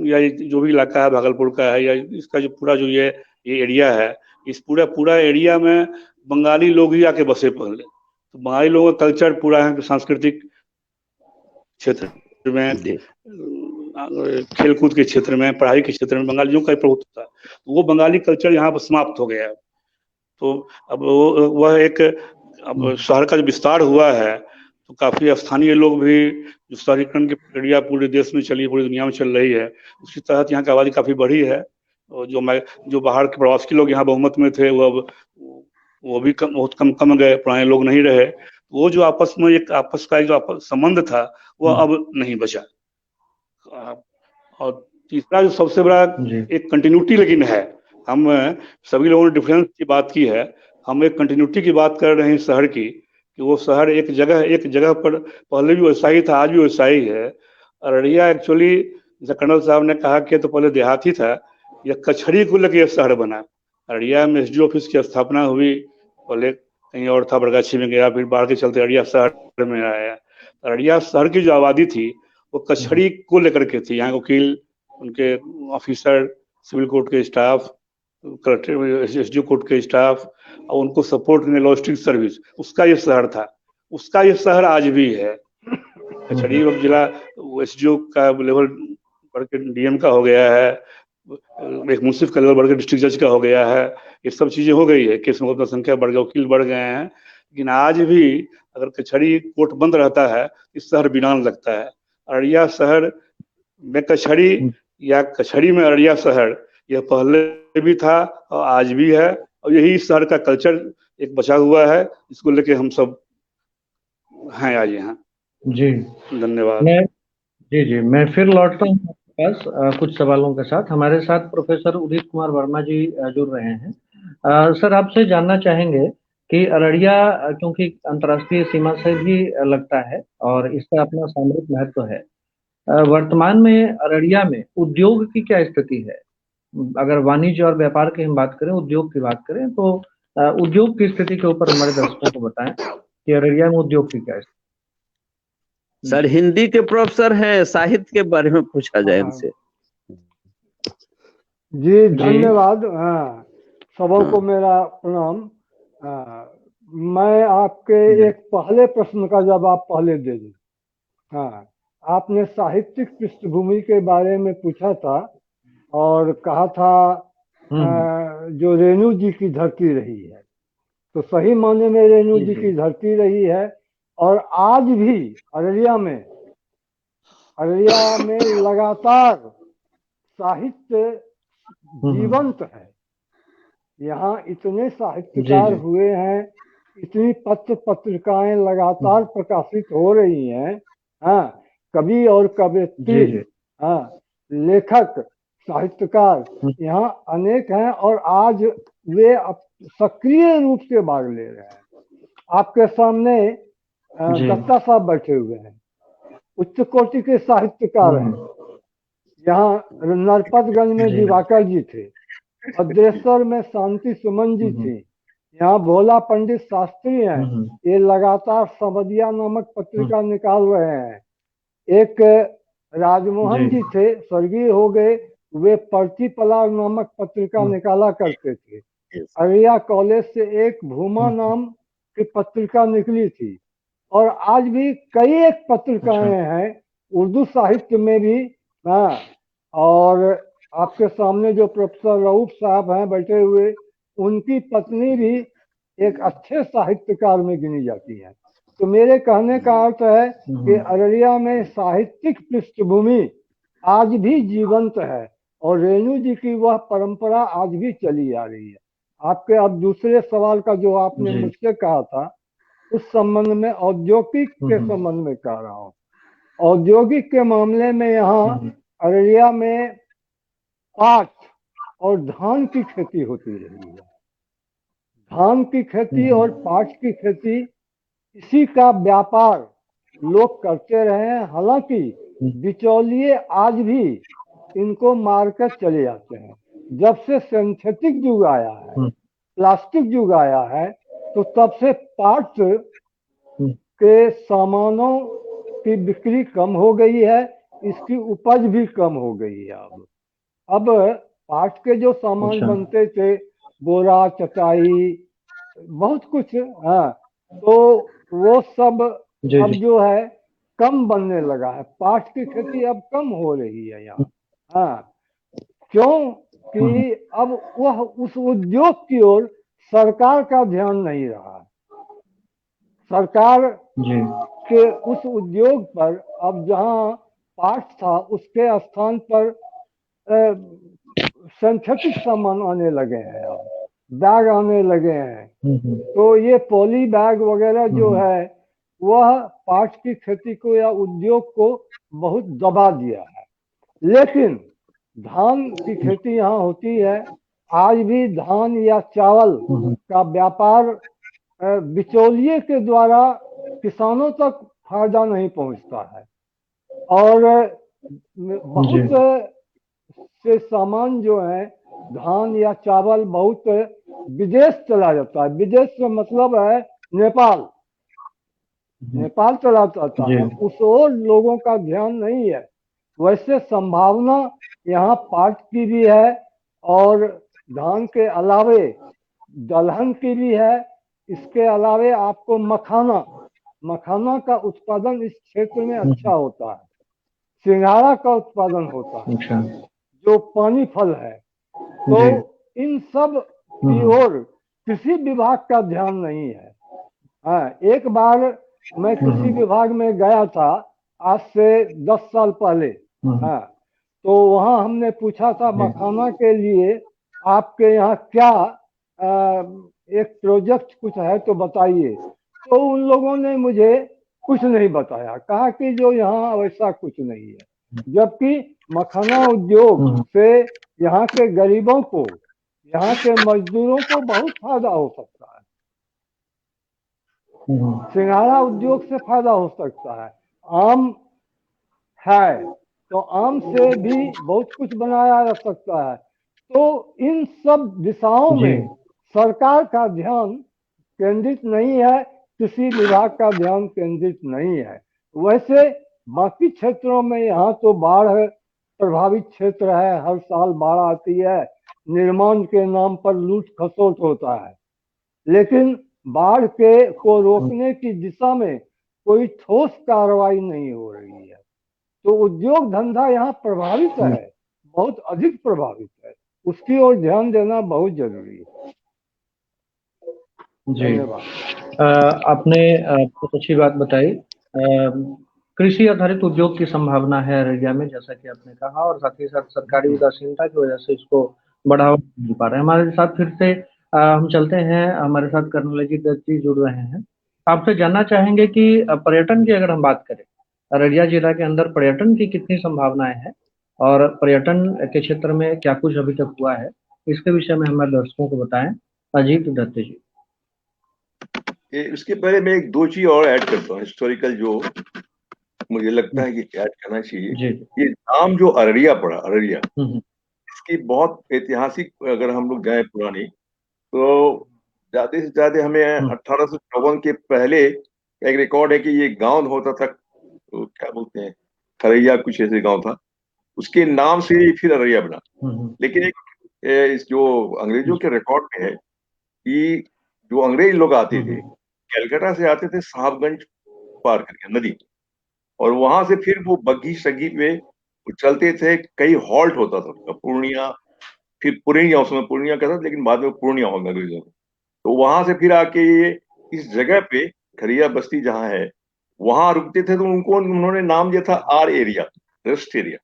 या जो भी इलाका है भागलपुर का है या इसका जो पूरा जो ये एरिया है, इस पूरा एरिया में बंगाली लोग ही आके बसे पहले। तो बंगाली लोगों का कल्चर पूरा है, सांस्कृतिक क्षेत्र में, खेलकूद के क्षेत्र में, पढ़ाई के क्षेत्र में बंगालियों का प्रभुत्व था। तो वो बंगाली कल्चर यहाँ पर समाप्त हो गया। तो अब वह एक अब शहर का जो विस्तार हुआ है तो काफी स्थानीय लोग भी, जो शहरीकरण की प्रक्रिया पूरे देश में चली, पूरी दुनिया में चल रही है, उसके तहत यहाँ की आबादी काफी बढ़ी है। और जो बाहर के प्रवासी लोग यहाँ बहुमत में थे वो भी बहुत कम गए, पुराने लोग नहीं रहे। वो जो आपस का जो संबंध था वो अब नहीं बचा। और तीसरा जो सबसे बड़ा एक कंटिन्यूटी लेकिन है, हम सभी लोगों ने डिफरेंस की बात की है, हम एक कंटिन्यूटी की बात कर रहे हैं शहर की, कि वो शहर एक जगह पर पहले भी वैसा ही था, आज भी वैसा ही है। अररिया एक्चुअली जैसे कर्नल साहब ने कहा कि तो पहले देहाती था, यह कचहरी को लेकर यह शहर बना। अररिया में एसडीओ ऑफिस की स्थापना हुई, पहले कहीं और था, बरगाछी में गया, फिर बाढ़ के चलते अररिया शहर में आया। अररिया शहर की जो आबादी थी वो कचहरी को लेकर के थी। यहाँ वकील, उनके ऑफिसर, सिविल कोर्ट के स्टाफ, कलेक्टर, एसडीओ कोर्ट के स्टाफ और उनको सपोर्ट करने लॉजिस्टिक सर्विस, उसका ये शहर था, उसका ये शहर आज भी है। कचहरी अब जिला एसडीओ का लेवल बढ़ के डीएम का हो गया है, एक मुंसिफ का लेवल बढ़ के डिस्ट्रिक्ट जज का हो गया है, ये सब चीजें हो गई है, केस मुकदमा संख्या बढ़ गई, वकील बढ़ गए हैं। लेकिन आज भी अगर कचहरी कोर्ट बंद रहता है इस शहर वीरान लगता है। अररिया शहर में कचहरी या कचहरी में अररिया शहर, यह पहले भी था और आज भी है, और यही शहर का कल्चर एक बचा हुआ है, इसको लेके हम सब हैं आज यहाँ। जी धन्यवाद। मैं फिर लौटता हूँ आपके पास कुछ सवालों के साथ। हमारे साथ प्रोफेसर उदित कुमार वर्मा जी जुड़ रहे हैं। सर, आपसे जानना चाहेंगे कि अररिया क्योंकि अंतर्राष्ट्रीय सीमा से भी लगता है और इसका अपना सामरिक महत्व है, वर्तमान में अररिया में उद्योग की क्या स्थिति है? अगर वाणिज्य और व्यापार की हम बात करें, उद्योग की बात करें, तो उद्योग की स्थिति के ऊपर हमारे दर्शकों को बताएं कि अररिया में उद्योग की क्या स्थिति। सर हिंदी के प्रोफेसर हैं, साहित्य के बारे में पूछा जाए इनसे। जी धन्यवाद। सबको मेरा प्रणाम। मैं आपके एक पहले प्रश्न का जवाब पहले दे दूं। आपने साहित्यिक पृष्ठभूमि के बारे में पूछा था और कहा था जो रेणु जी की धरती रही है, तो सही माने में रेणु जी की धरती रही है। और आज भी अररिया में लगातार साहित्य जीवंत है। यहाँ इतने साहित्यकार हुए हैं, इतनी पत्र पत्रिकाएं लगातार प्रकाशित हो रही हैं। कवि और कवयित्री, लेखक, साहित्यकार यहाँ अनेक हैं और आज वे सक्रिय रूप से भाग ले रहे हैं। आपके सामने दत्ता साहब बैठे हुए हैं, उच्च कोटि के साहित्यकार हैं। यहाँ नरपतगंज में दिवाकर जी थे, भद्रेश्वर में शांति सुमन जी थी, यहाँ भोला पंडित शास्त्री हैं, ये लगातार समदिया नामक पत्रिका निकाल रहे हैं। एक राजमोहन जी थे, स्वर्गीय हो गए, वे पर्ची पलाग नामक पत्रिका निकाला करते थे। अररिया कॉलेज से एक भूमा नाम की पत्रिका निकली थी और आज भी कई एक पत्रिकाएं हैं उर्दू साहित्य में भी। और आपके सामने जो प्रोफेसर रऊफ साहब हैं बैठे हुए, उनकी पत्नी भी एक अच्छे साहित्यकार में गिनी जाती हैं। तो मेरे कहने का अर्थ है कि अररिया में साहित्यिक पृष्ठभूमि आज भी जीवंत है और रेणु जी की वह परंपरा आज भी चली आ रही है। आपके अब दूसरे सवाल का जो आपने मुझसे कहा था उस संबंध में औद्योगिक के संबंध में कह रहा हूँ। औद्योगिक के मामले में यहाँ अररिया में पाट और धान की खेती होती रही है। धान की खेती और पाट की खेती, इसी का व्यापार लोग करते रहे हैं। हालांकि बिचौलिए आज भी इनको मारकर चले जाते हैं। जब से सिंथेटिक युग आया है, प्लास्टिक युग आया है, तो तब से पाट के सामानों की बिक्री कम हो गई है, इसकी उपज भी कम हो गई है। अब पाट के जो सामान बनते थे, बोरा, चटाई, बहुत कुछ, हाँ, तो वो सब अब जो है कम बनने लगा है। पाट की खेती अब कम हो रही है यहाँ। हाँ, क्यों कि अब वह उस उद्योग की ओर सरकार का ध्यान नहीं रहा है। सरकार के उस उद्योग पर अब जहाँ पाट था उसके स्थान पर सिंथेटिक सामान आने लगे हैं, अब बैग आने लगे हैं। तो ये पॉली बैग वगैरह जो है वह पाट की खेती को या उद्योग को बहुत दबा दिया है। लेकिन धान की खेती यहाँ होती है। आज भी धान या चावल का व्यापार बिचौलिए के द्वारा किसानों तक फायदा नहीं पहुंचता है और बहुत से सामान जो है धान या चावल बहुत विदेश चला जाता है। विदेश से मतलब है नेपाल, नेपाल चला जाता है। उस ओर लोगों का ध्यान नहीं है। वैसे संभावना यहाँ पाट की भी है और धान के अलावे दलहन की भी है। इसके अलावे आपको मखाना का उत्पादन इस क्षेत्र में अच्छा होता है। सिंघाड़ा का उत्पादन होता है, जो पानी फल है। तो इन सब की ओर कृषि विभाग का ध्यान नहीं है। हाँ, एक बार मैं कृषि विभाग में गया था आज से 10 साल पहले। हाँ, तो वहाँ हमने पूछा था मखाना के लिए आपके यहाँ क्या एक प्रोजेक्ट कुछ है तो बताइए। तो उन लोगों ने मुझे कुछ नहीं बताया, कहा कि जो यहाँ वैसा कुछ नहीं है। जबकि मखाना उद्योग से यहाँ के गरीबों को, यहाँ के मजदूरों को बहुत फायदा हो सकता है। सिंघाड़ा उद्योग से फायदा हो सकता है। आम है तो आम से भी बहुत कुछ बनाया जा सकता है। तो इन सब दिशाओं में सरकार का ध्यान केंद्रित नहीं है, कृषि विभाग का ध्यान केंद्रित नहीं है। वैसे बाकी क्षेत्रों में यहाँ तो बाढ़ प्रभावित क्षेत्र है, हर साल बाढ़ आती है, निर्माण के नाम पर लूट खसोट होता है। लेकिन बाढ़ के को रोकने की दिशा में कोई ठोस कार्रवाई नहीं हो रही है। तो उद्योग धंधा यहाँ प्रभावित है, बहुत अधिक प्रभावित है। उसकी ओर ध्यान देना बहुत जरूरी है। जी, आपने बहुत अच्छी बात बताई। कृषि आधारित उद्योग की संभावना है अररिया में, जैसा कि आपने कहा, और साथ ही साथ सरकारी उदासीनता की वजह से इसको बढ़ावा नहीं मिल पा रहा है। हमारे साथ फिर से हम चलते हैं, हमारे साथ कर्नल अजीत दत्त जी जुड़ रहे हैं। आपसे जानना चाहेंगे कि पर्यटन की अगर हम बात करें, अररिया जिला के अंदर पर्यटन की कितनी संभावनाएं हैं और पर्यटन के क्षेत्र में क्या कुछ अभी तक हुआ है, इसके विषय में हमारे दर्शकों को बताएं। अजीत दत्त जी। इसके पहले मैं एक दो चीज और ऐड करता हूँ, हिस्टोरिकल, जो मुझे लगता है कि ऐड करना चाहिए। ये नाम जो अररिया पड़ा, अररिया, इसकी बहुत ऐतिहासिक, अगर हम लोग जाए पुरानी, तो ज्यादा से ज्यादा हमें 1854 के पहले एक रिकॉर्ड है कि ये गांव होता था, तो क्या बोलते हैं, खरैया, कुछ ऐसे गांव था, उसके नाम से फिर अररिया बना। लेकिन एक इस जो अंग्रेजों के रिकॉर्ड में है कि जो अंग्रेज लोग आते थे, कलकत्ता से आते थे साहबगंज पार करके नदी, और वहां से फिर वो बग्घी सग्घी पे चलते थे। कई हॉल्ट होता था, पूर्णिया, फिर पूर्णिया, उसमें पूर्णिया का था, लेकिन बाद में पूर्णिया हो गया अंग्रेजों को। तो वहां से फिर आके ये इस जगह पे खरिया बस्ती जहाँ है वहां रुकते थे, तो उनको उन्होंने नाम दिया था आर एरिया, रेस्ट एरिया।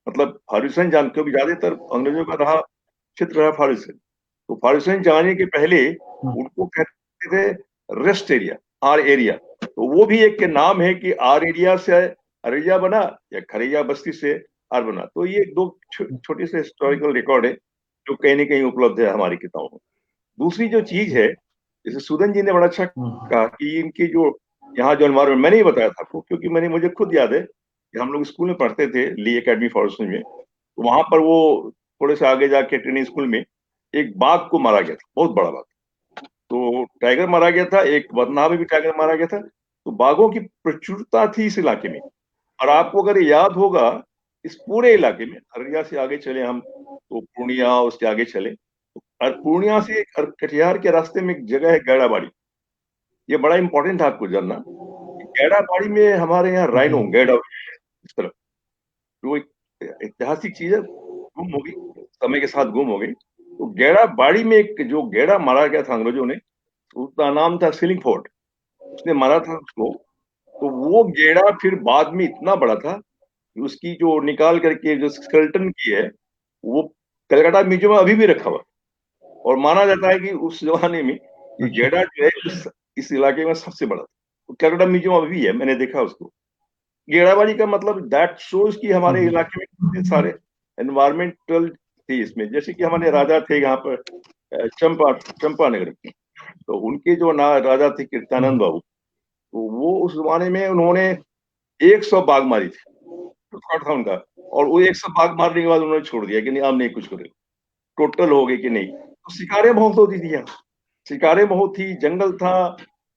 मतलब फार्गुसन जान, क्योंकि ज्यादातर अंग्रेजों का रहा क्षेत्र रहा फार्गुसन, तो फार्गुसन जाने के पहले उनको कहते थे रेस्ट एरिया, आर एरिया। तो वो भी एक के नाम है कि आर एरिया से अररिया बना या खरैया बस्ती से आर बना। तो ये दो छोटे से हिस्टोरिकल रिकॉर्ड है जो कहीं ना कहीं उपलब्ध है हमारी किताबों में। दूसरी जो चीज है, जैसे सुदन जी ने बड़ा अच्छा कहा कि इनकी जो यहाँ जो एनवायरमेंट, मैंने ही बताया था आपको, क्योंकि मुझे खुद याद है कि हम लोग स्कूल में पढ़ते थे ली एकेडमी फॉरेस्ट में, तो वहां पर वो थोड़े से आगे जाके ट्रेनिंग स्कूल में एक बाघ को मारा गया था, बहुत बड़ा बाघ। तो टाइगर मारा गया था, एक बदनाम में भी टाइगर मारा गया था। तो बाघों की प्रचुरता थी इस इलाके में। और आपको अगर याद होगा, इस पूरे इलाके में अररिया से आगे चले हम तो पूर्णिया, उसके आगे चले और पूर्णिया से कटिहार के रास्ते में एक जगह है गैड़ाबाड़ी। ये बड़ा इंपॉर्टेंट है आपको जानना। गैड़ाबाड़ी में हमारे यहाँ राइनो गैड़ा इस तरह, जो एक ऐतिहासिक चीज है, गुम हो गई, समय के साथ गुम हो गई। तो गैड़ाबाड़ी में एक जो गैड़ा मारा गया था अंग्रेजों ने, उसका नाम था सीलिंग फोर्ट, उसने मारा था उसको। तो वो गेड़ा फिर बाद में इतना बड़ा था कि उसकी जो निकाल करके जो स्केलेटन की है, वो कलकत्ता म्यूजियम में अभी भी रखा हुआ है। और माना जाता है कि उस जमाने में ये गेड़ा जो है इस इलाके में सबसे बड़ा था। तो कलकत्ता म्यूजियम अभी भी है, मैंने देखा उसको। गेड़ाबाड़ी का मतलब दैट शोज कि हमारे इलाके में कितने सारे एनवायरमेंटल थे इसमें। जैसे कि हमारे राजा थे यहाँ पर चंपा नगर में, तो उनके जो राजा थे कीर्तानंद बाबू, तो वो उस जमाने में उन्होंने 100 बाघ मारी थी, तो था उनका। और वो 100 बाघ मारने के बाद उन्होंने छोड़ दिया कि नहीं अब नहीं कुछ करेगा, टोटल हो गई कि नहीं। तो शिकारें बहुत होती थी यहाँ, शिकारें बहुत थी, जंगल था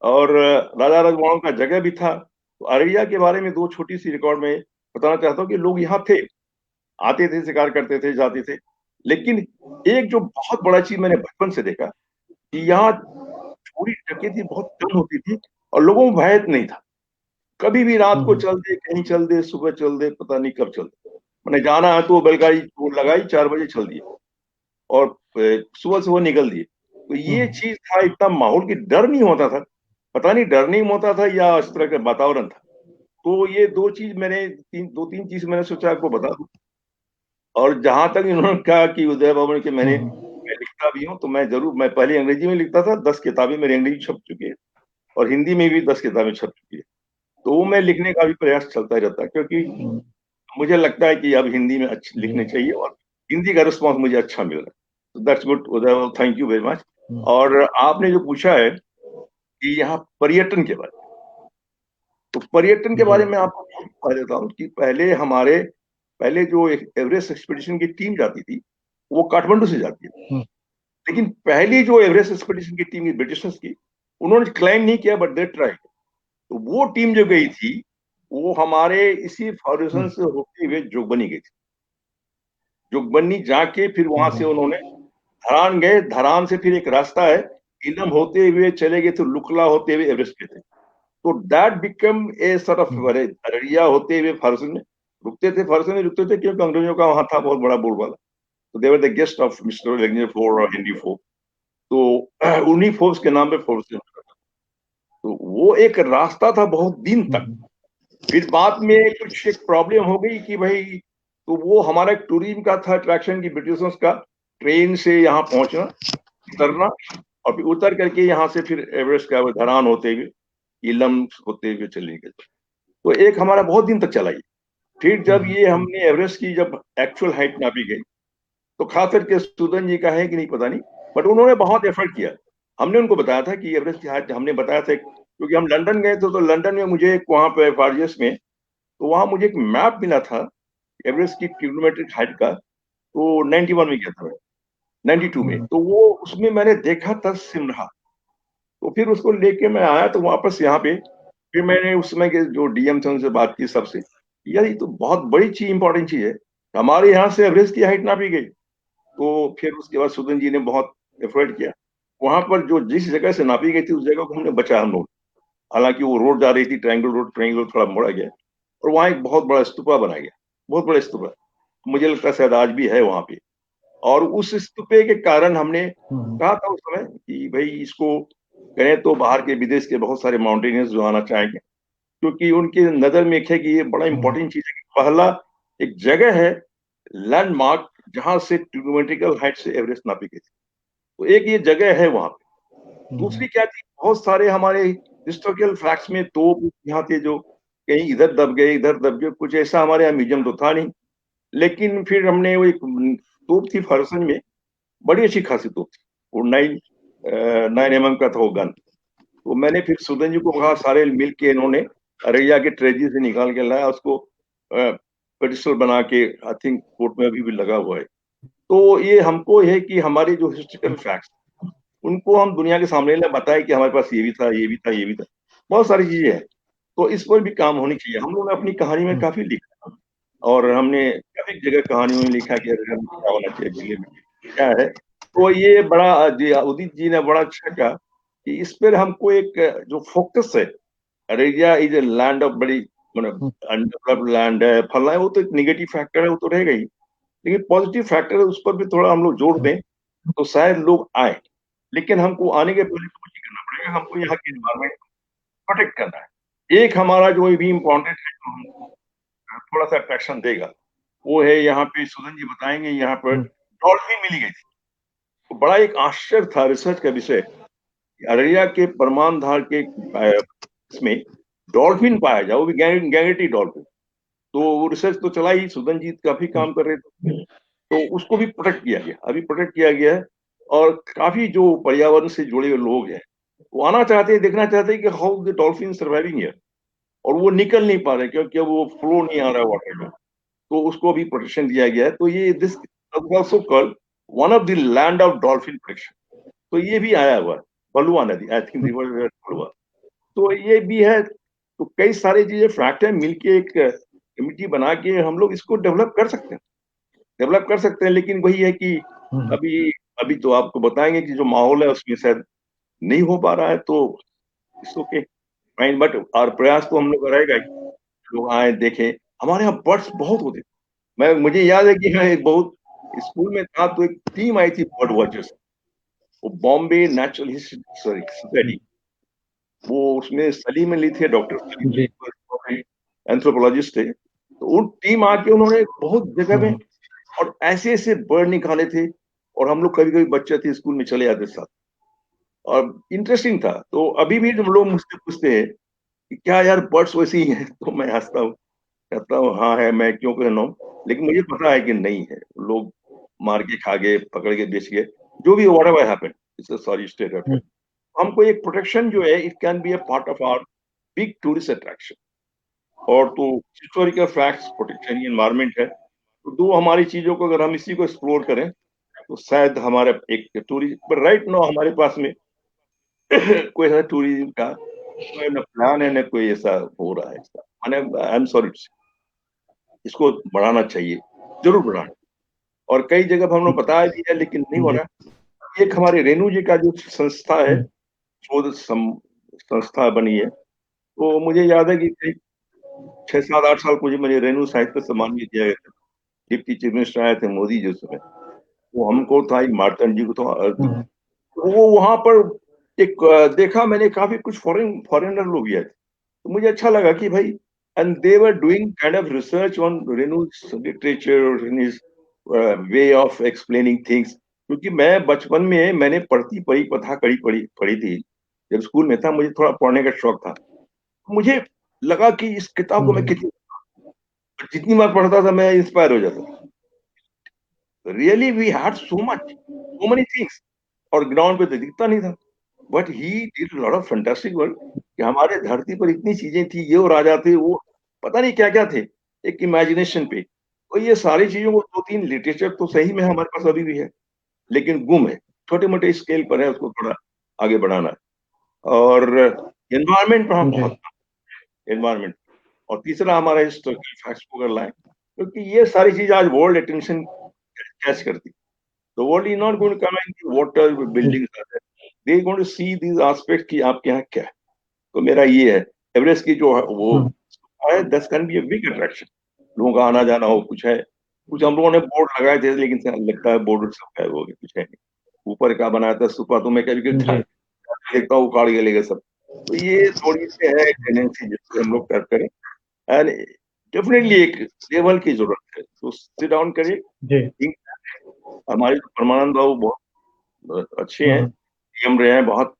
और राजा रजवाड़ों का जगह भी था। तो अररिया के बारे में दो छोटी सी रिकॉर्ड में बताना चाहता हूँ कि लोग यहाँ थे, आते थे, शिकार करते थे, जाते थे। लेकिन एक जो बहुत बड़ा चीज मैंने बचपन से देखा कि यहाँ चोरी डकैती बहुत कम होती थी और लोगों में भय नहीं था। कभी भी रात को चल दे, कहीं चल दे, सुबह चल दे, पता नहीं कब चल दे। मैंने जाना है तो बैलगाड़ी लगाई, 4 बजे चल दिए और सुबह से वो निकल दिए। तो ये चीज था, इतना माहौल की डर नहीं होता था, पता नहीं डर नहीं होता था या इस तरह का वातावरण था। तो ये दो चीज मैंने दो तीन चीज मैंने सोचा आपको बता दूं। और जहां तक इन्होंने कहा कि उदय भवन के मैं लिखता भी हूँ, तो मैं जरूर, मैं पहले अंग्रेजी में लिखता था, 10 किताबें मेरी अंग्रेजी छप चुकी है और हिंदी में भी 10 किताबें छप चुकी है। तो वो मैं लिखने का भी प्रयास चलता रहता है, क्योंकि मुझे लगता है कि अब हिंदी में अच्छी लिखने चाहिए और हिंदी का रिस्पॉन्स मुझे अच्छा मिल रहा है। तो that's good Uday, thank you very much. और आपने जो पूछा है कि यहाँ पर्यटन के बारे में, तो पर्यटन के बारे में आपको बता देता हूँ कि पहले जो एक एवरेस्ट एक्सपीडिशन की टीम जाती थी वो काठमांडू से जाती है। लेकिन पहली जो एवरेस्ट एक्सपीडिशन की टीम ब्रिटिशर्स की, उन्होंने क्लाइम नहीं किया बट दे ट्राई। तो वो टीम जो गई थी वो हमारे इसी फाउंडेशन से होते हुए जोगबनी गई थी। जोगबनी जाके फिर वहां से उन्होंने धरान गए, धरान से फिर एक रास्ता है, इलम होते हुए चले गए तो लुकला होते हुए एवरेस्ट पे थे। तो that become a sort of Araria होते हुए फारसन में रुकते थे। फारसन में रुकते थे क्योंकि अंग्रेजों का वहां था बहुत बड़ा बोलबाला। तो they were the guest of mister Legnier Ford और हेनरी फोर्ट। तो उन्हीं फोर्स के नाम पे फोर्स, तो वो एक रास्ता था बहुत दिन तक। फिर बाद में कुछ एक प्रॉब्लम हो गई कि भाई, तो वो हमारा एक टूरिज्म का था अट्रैक्शन की ब्रिटिशर्स का, ट्रेन से यहाँ पहुंचना, उतरना और फिर उतर करके यहाँ से फिर एवरेस्ट का धरान होते हुए इलम होते हुए चले गए। तो एक हमारा बहुत दिन तक चला ये। फिर जब ये हमने एवरेस्ट की जब एक्चुअल हाइट नापी गई, तो खास करके सुदन जी का है कि नहीं पता नहीं, बट उन्होंने बहुत एफर्ट किया। हमने उनको बताया था कि एवरेस्ट की हाइट हमने बताया था, क्योंकि हम लंदन गए थे, तो लंदन में मुझे वहां पे फार्जियस में, तो वहां मुझे एक मैप मिला था एवरेस्ट की ट्रिग्नोमेट्रिक हाइट का। तो 91 में गया था मैं, 92 में, तो वो उसमें मैंने देखा था सिमरा। तो फिर उसको लेके मैं आया तो वापस यहाँ पे, फिर मैंने उस समय के जो डीएम थे उनसे बात की सबसे, यार ये तो बहुत बड़ी चीज, इंपॉर्टेंट चीज है, हमारे यहाँ से एवरेस्ट की हाइट नापी गई। तो फिर उसके बाद सुदन जी ने बहुत एफर्ट किया, वहां पर जो जिस जगह से नापी गई थी उस जगह को हमने बचा हम लोग। हालांकि वो रोड जा रही थी ट्रायंगल रोड, ट्रायंगल थोड़ा मोड़ा गया और वहां एक बहुत बड़ा स्तूपा बना गया, बहुत बड़ा स्तूपा, मुझे लगता है शायद आज भी है वहां पे। और उस स्तूपे के कारण हमने कहा था उस समय कि भाई इसको कहें तो बाहर के विदेश के बहुत सारे माउंटेनियर्स जो आना चाहेंगे, क्योंकि उनकी नजर में एक है कि ये बड़ा इंपॉर्टेंट चीज है कि पहला एक जगह है लैंडमार्क जहां से ट्यूमेट्रिकल हाइट से एवरेस्ट नापी गई थी। तो एक ये जगह है वहां पे। दूसरी क्या थी, बहुत सारे हमारे हिस्टोरिकल फैक्ट्स में तोप यहाँ थे जो कहीं इधर दब गए इधर दब गए, कुछ ऐसा हमारे यहाँ म्यूजियम तो था नहीं। लेकिन फिर हमने वो एक तोप थी फरसन में, बड़ी अच्छी खासी तोप थी, वो 9 mm का था वो गन। तो मैंने फिर सुदन जी को कहा, सारे मिल के इन्होंने अररिया के ट्रेजी से निकाल के लाया, उसको पेडिस्टल बना के आई थिंक कोर्ट में अभी भी लगा हुआ है। तो ये हमको है कि हमारे जो हिस्टोरिकल फैक्ट्स उनको हम दुनिया के सामने बताएं कि हमारे पास ये भी था, ये भी था, ये भी था, बहुत सारी चीजें हैं। तो इस पर भी काम होनी चाहिए। हम लोगों ने अपनी कहानी में काफी लिखा और हमने काफी जगह कहानियों में लिखा कि अररिया में क्या होना चाहिए, जिले में क्या है। तो ये बड़ा उदित जी ने बड़ा अच्छा कहा कि इस पर हमको एक जो फोकस है, Araria is a land of बड़ी मतलब अनडेवलप्ड लैंड है, फलना है, वो तो एक निगेटिव फैक्टर है, वो तो रहेगा ही, लेकिन पॉजिटिव फैक्टर है उस पर भी थोड़ा हम लोग जोड़ दें तो शायद लोग आए। लेकिन हमको आने के पहले कुछ ही करना पड़ेगा, हमको यहाँ के एनवायरमेंट प्रोटेक्ट करना है। एक हमारा जो भी इम्पोर्टेंट है जो हमको थोड़ा सा अट्रैक्शन देगा, वो है यहाँ पे सुदन जी बताएंगे, यहाँ पर डॉल्फिन मिली गई थी। तो बड़ा एक आश्चर्य था, रिसर्च का विषय, अररिया के परमान धार के इसमें डॉल्फिन पाया जाए, वो भी गैंगेटी डॉल्फिन। तो वो रिसर्च तो चला ही, सुदन जी काफी काम कर रहे थे, तो उसको भी प्रोटेक्ट किया गया, अभी प्रोटेक्ट किया गया है। और काफी जो पर्यावरण से जुड़े हुए लोग हैं वो आना चाहते हैं, देखना चाहते हैं कि how the dolphin surviving here, और वो निकल नहीं पा रहे क्योंकि वो फ्लो नहीं आ रहा है वाटर में, तो उसको भी प्रोटेक्शन दिया गया है। तो ये this also called one of the land of dolphin protection. तो ये भी आया हुआ है, बलुआ नदी, आई थिंक रिवर बलुआ, तो ये भी है। तो कई सारी चीजें फैक्ट है, मिलके एक कमिटी बना के हम लोग इसको डेवलप कर सकते हैं, डेवलप कर सकते हैं। लेकिन वही है कि अभी अभी तो आपको बताएंगे कि जो माहौल है उसमें शायद नहीं हो पा रहा है, तो इसको के फाइन, बट और प्रयास तो हम लोग का रहेगा कि लोग आए देखें। हमारे यहाँ बर्ड्स बहुत होते, मैं मुझे याद है कि मैं बहुत स्कूल में था तो एक टीम आई थी बर्ड वॉचर्स, वो बॉम्बे नेचुरल हिस्ट्री सोसाइटी, वो उसमें सलीम अली थे, डॉक्टर सलीम एंथ्रोपोलॉजिस्ट थे। तो वो टीम आके उन्होंने बहुत जगह में और ऐसे ऐसे बर्ड निकाले थे, और हम लोग कभी कभी बच्चे थे स्कूल में चले जाते साथ, और इंटरेस्टिंग था। तो अभी भी जब लोग मुझसे पूछते हैं कि क्या यार बर्ड्स वैसे ही हैं, तो मैं हंसता हूँ, कहता हूँ हाँ है, मैं क्यों कहना हूँ, लेकिन मुझे पता है कि नहीं है, लोग मार के खा गए, पकड़ के बेच गए, जो भी whatever happened, it's sorry state. हमको एक प्रोटेक्शन जो है, it can be a part of our big tourist attraction. और तो हिस्टोरिकल फैक्ट्स, प्रोटेक्शन, एनवायरमेंट है, तो दो हमारी चीजों को अगर हम इसी को एक्सप्लोर करें तो शायद हमारा एक टूरिज्म, पर राइट नो हमारे पास में कोई ऐसा टूरिज्म का न प्लान है, न कोई ऐसा हो रहा है इसका, मैंने आई एम सॉरी, इसको बढ़ाना चाहिए, जरूर बढ़ाना। और कई जगह हमने बताया भी है लेकिन नहीं हो रहा। एक हमारे रेणु जी का जो संस्था है, शोध संस्था बनी है, तो मुझे याद है कि 6 7 8 साल मुझे रेणु साहित्य सम्मान भी दिया गया था। डिप्टी चीफ मिनिस्टर आए थे मोदी जी उस समय, वो हमको था, मार्तन जी को था। तो वो वहां पर एक देखा मैंने, काफी कुछ फॉरेनर लोग भी आए थे, तो मुझे अच्छा लगा कि भाई, and they were doing kind of research on Renu's literature और his way of explaining things. क्योंकि मैं बचपन में मैंने पढ़ती पढ़ी कथा कड़ी पढ़ी थी, जब स्कूल में था मुझे थोड़ा पढ़ने का शौक था, मुझे लगा कि इस किताब को मैं जितनी बार पढ़ता था मैं इंस्पायर हो जाता था। Really we had so many things, और ग्राउंड पे तो दिखता नहीं था, but he did lot of fantastic work कि हमारे धरती पर इतनी चीजें थी, ये राजा थे, वो पता नहीं क्या क्या थे, एक इमेजिनेशन पे। तो ये सारी चीजों को 2 3 लिटरेचर तो सही में हमारे पास अभी भी है, लेकिन गुम है, छोटे मोटे स्केल पर है, उसको थोड़ा आगे बढ़ाना है। और एनवायरमेंट पर हम बहुत, एनवायरमेंट, और तीसरा हमारा हिस्टोरिकल फैक्ट्स को अगर लाएं, क्योंकि ये सारी चीज आज वर्ल्ड अटेंशन कैच करती। The world is not going to come and water buildings are there. They are going to see these aspects कि आपके यहाँ क्या है। तो मेरा ये है, एवरेस्ट की जो है वो है, that can be a big attraction, लोगों का आना जाना हो कुछ है, कुछ हम लोगों ने बोर्ड लगाए थे, लेकिन लगता है बोर्ड सब गायब हो गए, कुछ है नहीं। ऊपर का बनाया था सुपा, तो मैं कभी देखता हूँ उखाड़ के लेगा सब। तो ये थोड़ी सी है टेंडेंसी जिससे हम लोग कर करें, एंड डेफिनेटली एक लेवल की जरूरत है, तो सिट डाउन करिए। हमारे परमानंद बाबू बहुत अच्छे हैं, सीएम रहे हैं, बहुत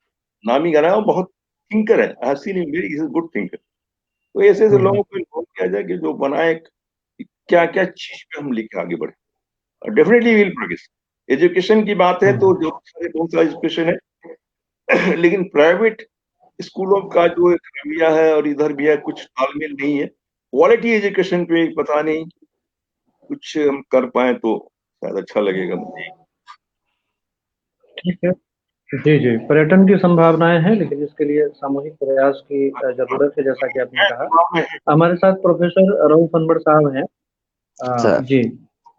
नामी गाना है और बहुत थिंकर है, I seen him very good thinker. तो ऐसे ऐसे लोगों को इन्वॉल्व किया जाए कि जो बनाए क्या क्या चीज पे हम लेके आगे बढ़े, डेफिनेटली विल प्रोग्रेस। एजुकेशन की बात है तो जो सारे बहुत सारा एजुकेशन है, लेकिन प्राइवेट स्कूलों का जो एक रवैया है और इधर भी है, कुछ तालमेल नहीं है। क्वालिटी एजुकेशन पे पता नहीं कुछ हम कर पाए तो शायद अच्छा लगेगा मुझे। ठीक है। जी जी, पर्यटन की संभावनाएं हैं, लेकिन इसके लिए सामूहिक प्रयास की जरूरत है, जैसा कि आपने कहा। हमारे साथ प्रोफेसर रऊफ अनवर साहब हैं। जी,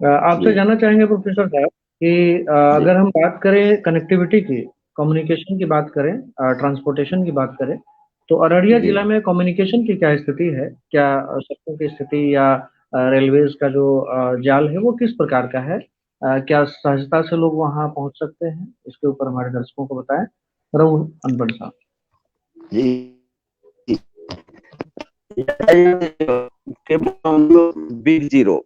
आपसे जानना चाहेंगे प्रोफेसर साहब कि अगर हम बात करें कनेक्टिविटी की, कम्युनिकेशन की बात करें, ट्रांसपोर्टेशन की बात करें, तो अररिया जिला में कम्युनिकेशन की क्या स्थिति है? क्या सड़कों की स्थिति या रेलवेज का जो जाल है वो किस प्रकार का है? क्या सहजता से लोग वहां पहुंच सकते हैं? इसके ऊपर हमारे दर्शकों को बताएं। रऊफ अनवर साहब जी, बिग जीरो,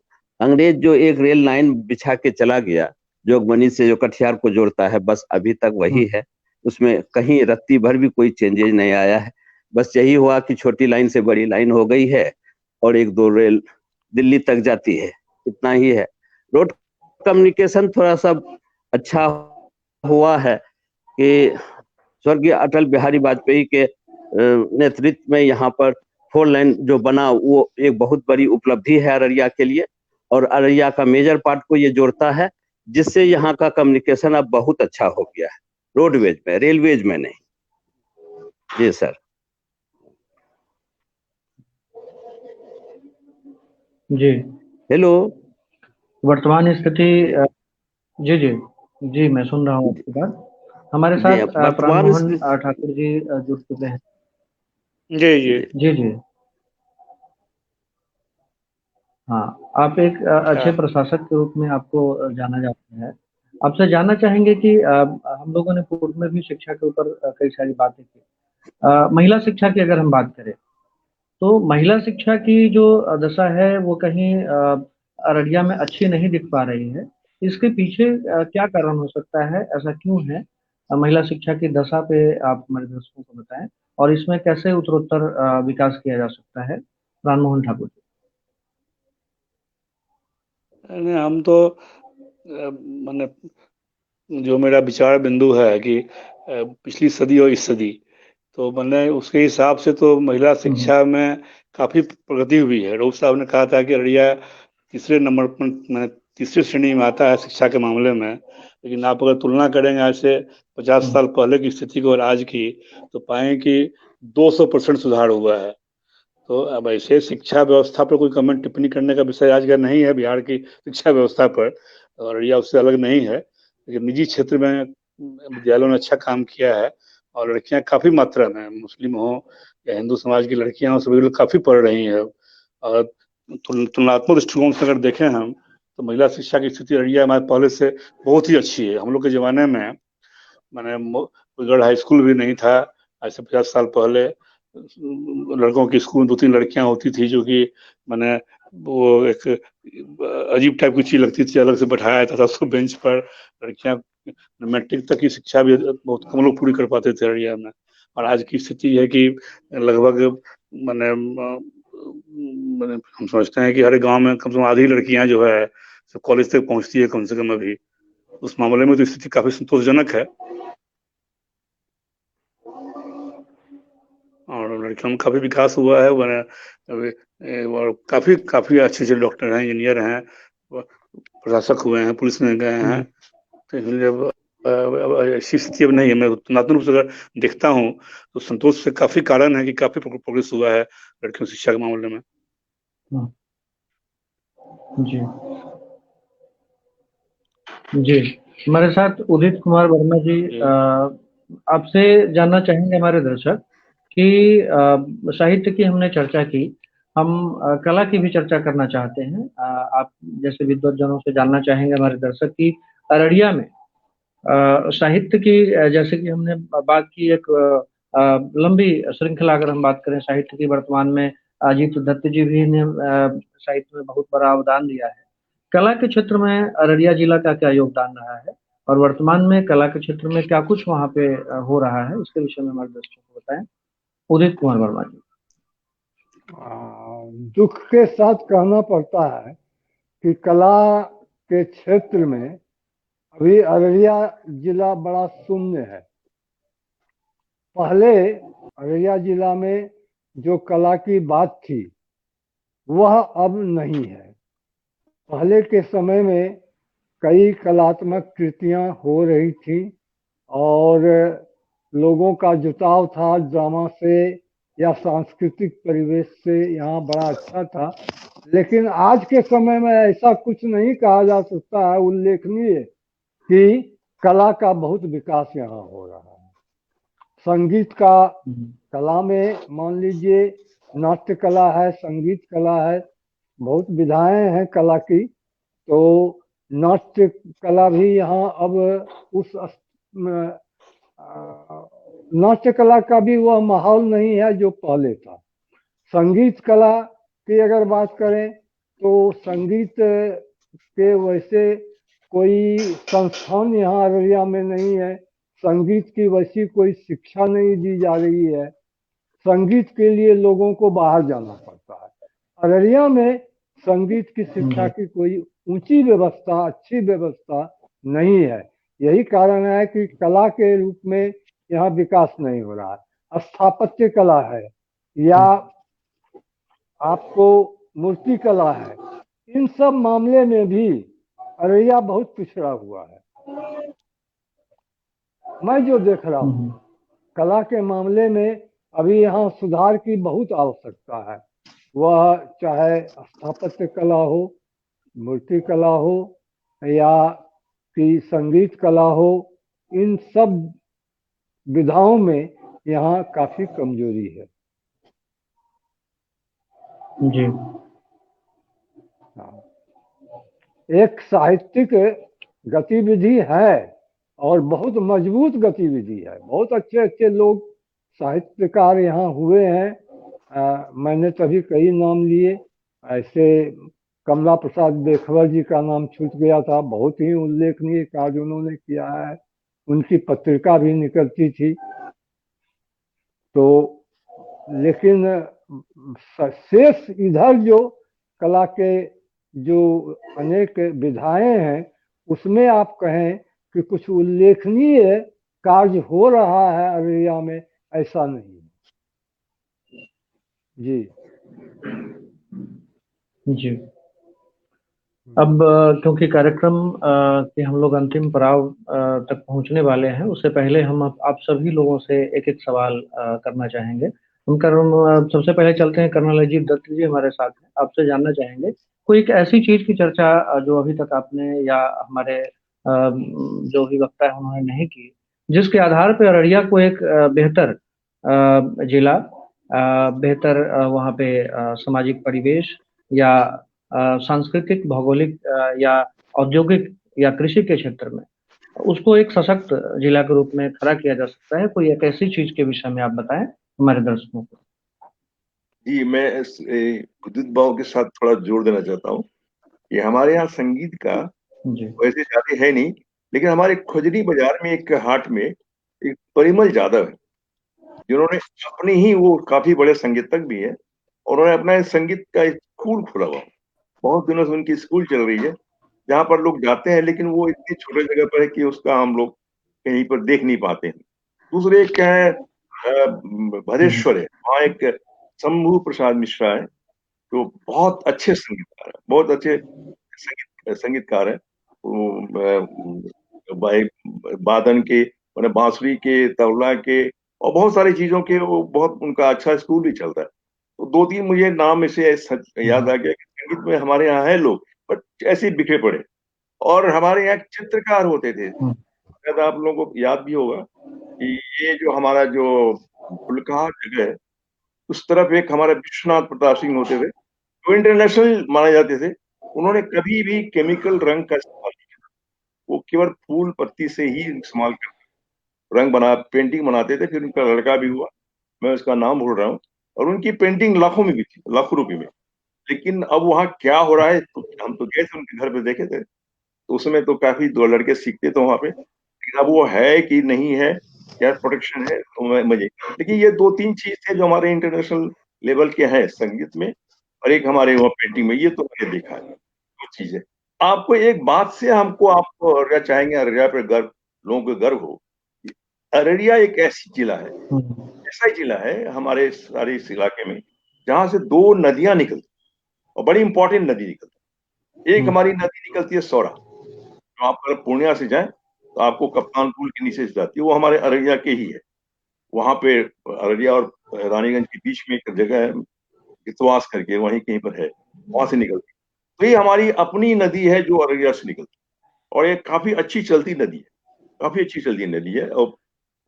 अंग्रेज जो एक रेल लाइन बिछा के चला गया जोगबनी से जो कटिहार को जोड़ता है, बस अभी तक वही है। उसमें कहीं रत्ती भर भी कोई चेंजेज नहीं आया है। बस यही हुआ कि छोटी लाइन से बड़ी लाइन हो गई है और एक दो रेल दिल्ली तक जाती है, इतना ही है। रोड कम्युनिकेशन थोड़ा सा अच्छा हुआ है कि स्वर्गीय अटल बिहारी वाजपेयी के नेतृत्व में यहाँ पर 4 लाइन जो बना वो एक बहुत बड़ी उपलब्धि है अररिया के लिए, और अररिया का मेजर पार्ट को ये जोड़ता है, जिससे यहाँ का कम्युनिकेशन अब बहुत अच्छा हो गया है, रोडवेज में, रेलवेज में नहीं। जी सर। जी, हेलो। वर्तमान स्थिति जी जी जी, मैं सुन रहा हूँ आपकी बात। हमारे साथ प्राण मोहन ठाकुर जी जुड़ चुके हैं। जी जी जी जी, हाँ, आप एक अच्छे प्रशासक के रूप में आपको जाना जाता है। आपसे जानना चाहेंगे कि हम लोगों ने पूर्व में भी शिक्षा के ऊपर कई सारी बातें की। महिला शिक्षा की अगर हम बात करें, तो महिला शिक्षा की जो दशा है वो कहीं अररिया में अच्छी नहीं दिख पा रही है। इसके पीछे क्या कारण हो सकता है? ऐसा क्यों है? महिला शिक्षा की दशा पे आप हमारे दर्शकों को बताएं, और इसमें कैसे उत्तरोत्तर विकास किया जा सकता है। राम मोहन ठाकुर जी। हम तो मैंने जो मेरा विचार बिंदु है कि पिछली सदी और इस सदी, तो मैंने उसके हिसाब से तो महिला शिक्षा में काफी प्रगति हुई है। रऊफ साहब ने कहा था कि अररिया तीसरे नंबर पर, तीसरी श्रेणी में आता है शिक्षा के मामले में, लेकिन आप अगर तुलना करेंगे आज से 50 साल पहले की स्थिति को और आज की, तो पाएंगे कि 200% सुधार हुआ है। तो अब ऐसे शिक्षा व्यवस्था पर कोई कमेंट टिप्पणी करने का विषय आज का नहीं है बिहार की शिक्षा व्यवस्था पर, और यह उससे अलग नहीं है। लेकिन निजी क्षेत्र में विद्यालयों ने अच्छा काम किया है, और लड़कियां काफी मात्रा में, मुस्लिम हो या हिंदू समाज की लड़कियां हो, सभी लोग काफी पढ़ रही हैं। और तुलनात्मक दृष्टिकोण से अगर देखें हम, तो महिला शिक्षा की स्थिति अररिया हमारे पहले से बहुत ही अच्छी है। हम लोग के जमाने में मैंने गढ़ हाई स्कूल भी नहीं था आज से 50 साल पहले। लड़कों के स्कूल में 2-3 लड़कियां होती थी, जो कि मैंने वो एक अजीब टाइप की चीज लगती थी, अलग से बैठाया जाता था उसको बेंच पर। लड़कियां मैट्रिक तक की शिक्षा भी बहुत कम लोग पूरी कर पाते थे अररिया में। और आज की स्थिति है कि लगभग मैंने हम समझते हैं कि हर गांव में कम से कम आधी लड़कियां जो है सब कॉलेज तक पहुंचती है कम से कम अभी। उस मामले में तो स्थिति काफी संतोषजनक है, और लड़कियों में काफी विकास हुआ है। और काफी काफी अच्छे अच्छे डॉक्टर हैं, इंजीनियर हैं, प्रशासक हुए हैं, पुलिस में गए हैं। तो इसलिए ऐसी स्थिति अब नहीं है। मैं तुलनात्मक रूप से अगर देखता हूँ तो संतोष से काफी कारण है कि काफी प्रोग्रेस हुआ है लड़कियों शिक्षा के मामले में। जी जी, हमारे साथ उदित कुमार वर्मा जी, आपसे जानना चाहेंगे हमारे दर्शक कि साहित्य की हमने चर्चा की, हम कला की भी चर्चा करना चाहते हैं। आप जैसे विद्वज्जनों से जानना चाहेंगे हमारे दर्शक की अररिया में साहित्य की जैसे कि हमने बात की एक लंबी श्रृंखला, अगर हम बात करें साहित्य की, वर्तमान में अजीत दत्त जी भी ने साहित्य में बहुत बड़ा अवदान दिया है। कला के क्षेत्र में अररिया जिला का क्या योगदान रहा है और वर्तमान में कला के क्षेत्र में क्या कुछ वहाँ पे हो रहा है, इसके विषय में हमारे दर्शकों को बताएं। उदित कुमार वर्मा जी। दुख के साथ कहना पड़ता है कि कला के क्षेत्र में अभी अररिया जिला बड़ा शून्य है। पहले अररिया जिला में जो कला की बात थी वह अब नहीं है। पहले के समय में कई कलात्मक कृतियां हो रही थी और लोगों का जुटाव था ड्रामा से या सांस्कृतिक परिवेश से, यहाँ बड़ा अच्छा था। लेकिन आज के समय में ऐसा कुछ नहीं कहा जा सकता है उल्लेखनीय कि कला का बहुत विकास यहाँ हो रहा है। संगीत का कला में मान लीजिए नाट्य कला है, संगीत कला है, बहुत विधाएं हैं कला की। तो नाट्य कला भी यहाँ अब उस नाट्य कला का भी वह माहौल नहीं है जो पहले था। संगीत कला की अगर बात करें तो संगीत के वैसे कोई संस्थान यहाँ अररिया में नहीं है। संगीत की वैसी कोई शिक्षा नहीं दी जा रही है। संगीत के लिए लोगों को बाहर जाना पड़ता है। अररिया में संगीत की शिक्षा की कोई ऊंची व्यवस्था, अच्छी व्यवस्था नहीं है। यही कारण है कि कला के रूप में यहाँ विकास नहीं हो रहा है। स्थापत्य कला है या आपको मूर्ति कला है, इन सब मामले में भी अररिया बहुत पिछड़ा हुआ है। मैं जो देख रहा हूँ कला के मामले में अभी यहाँ सुधार की बहुत आवश्यकता है। वह चाहे स्थापत्य कला हो, मूर्ति कला हो या कि संगीत कला हो, इन सब विधाओं में यहाँ काफी कमजोरी है। जी। एक साहित्यिक गतिविधि है और बहुत मजबूत गतिविधि है। बहुत अच्छे अच्छे लोग साहित्यकार यहाँ हुए हैं। मैंने तभी कई नाम लिए, ऐसे कमला प्रसाद बेखबर जी का नाम छूट गया था। बहुत ही उल्लेखनीय कार्य उन्होंने किया है, उनकी पत्रिका भी निकलती थी। तो लेकिन शेष इधर जो कला के जो अनेक विधाएं हैं उसमें आप कहें कि कुछ उल्लेखनीय कार्य हो रहा है अररिया में, ऐसा नहीं है। जी जी। अब क्योंकि कार्यक्रम के हम लोग अंतिम पड़ाव तक पहुंचने वाले हैं, उससे पहले हम आप सभी लोगों से एक एक सवाल करना चाहेंगे। उनका सबसे पहले चलते हैं, कर्नल अजीत दत्त जी हमारे साथ हैं। आपसे जानना चाहेंगे कोई एक ऐसी चीज की चर्चा जो अभी तक आपने या हमारे जो भी वक्ता है उन्होंने नहीं की, जिसके आधार पर अररिया को एक बेहतर जिला, बेहतर वहाँ पे सामाजिक परिवेश या सांस्कृतिक, भौगोलिक या औद्योगिक या कृषि के क्षेत्र में उसको एक सशक्त जिला के रूप में खड़ा किया जा सकता है। कोई एक ऐसी चीज के विषय में आप बताएं हमारे दर्शकों को। जी, मैं विद्युत भाव के साथ थोड़ा जोड़ देना चाहता हूँ कि हमारे यहाँ संगीत का वैसे ज्यादा है नहीं, लेकिन हमारे खुजरी बाजार में एक हाट में एक परिमल यादव है, जिन्होंने अपने ही, वो काफी बड़े संगीतज्ञ भी है, उन्होंने अपना संगीत का एक स्कूल खोला हुआ। बहुत दिनों से उनकी स्कूल चल रही है, जहाँ पर लोग जाते हैं, लेकिन वो इतनी छोटे जगह पर है कि उसका हम लोग कहीं पर देख नहीं पाते हैं। दूसरे एक है भदेश्वर है, वहाँ एक शंभू प्रसाद मिश्रा है, जो बहुत अच्छे संगीतकार है, बहुत अच्छे संगीतकार है। वादन के, मैंने बांसुरी के, तबला के और बहुत सारी चीजों के, वो बहुत उनका अच्छा स्कूल भी चलता है। तो दो तीन मुझे नाम ऐसे याद आ गया कि संगीत में हमारे यहाँ है लोग, बट ऐसे बिखरे पड़े। और हमारे यहाँ चित्रकार होते थे, शायद आप लोगों को याद भी होगा कि ये जो हमारा जो फुलकाहा जगह है, उस तरफ एक हमारे विश्वनाथ प्रताप सिंह होते थे, जो इंटरनेशनल माने जाते थे। उन्होंने कभी भी केमिकल रंग का इस्तेमाल नहीं किया, वो केवल फूल पत्ती से ही इस्तेमाल करते, रंग बना पेंटिंग बनाते थे। फिर उनका लड़का भी हुआ, मैं उसका नाम भूल रहा हूँ, और उनकी पेंटिंग लाखों में बिकी, लाखों रुपए में। लेकिन अब वहाँ क्या हो रहा है, तो हम तो गए थे उनके घर पे, देखे थे, तो उसमें तो काफी 2 लड़के सीखते थे वहाँ पे, लेकिन अब वो है कि नहीं है, क्या प्रोटेक्शन है, तो मैं मुझे, लेकिन ये 2-3 चीज थे जो हमारे इंटरनेशनल लेवल के हैं संगीत में, और एक हमारे वहाँ पेंटिंग में, ये तो मैंने देखा है, वो चीज है। आपको एक बात से हमको, आपको अररिया चाहेंगे, अररिया पे गर्व, लोगों को गर्व हो। अररिया एक ऐसी जिला है, ऐसा ही जिला है हमारे सारे इस इलाके में, जहां से 2 नदियां निकलती, और बड़ी इंपॉर्टेंट नदी निकलती। एक हमारी नदी निकलती है सौरा, जो आप अगर पूर्णिया से जाएं तो आपको कप्तान पुल के नीचे से जाती है, वो हमारे अररिया के ही है। वहां पे अररिया और रानीगंज के बीच में एक जगह है, इतवास करके, वहीं कहीं पर है, वहां से निकलती है। तो ये हमारी अपनी नदी है जो अररिया से निकलती है, और ये काफी अच्छी चलती नदी है, काफी अच्छी चलती नदी है, और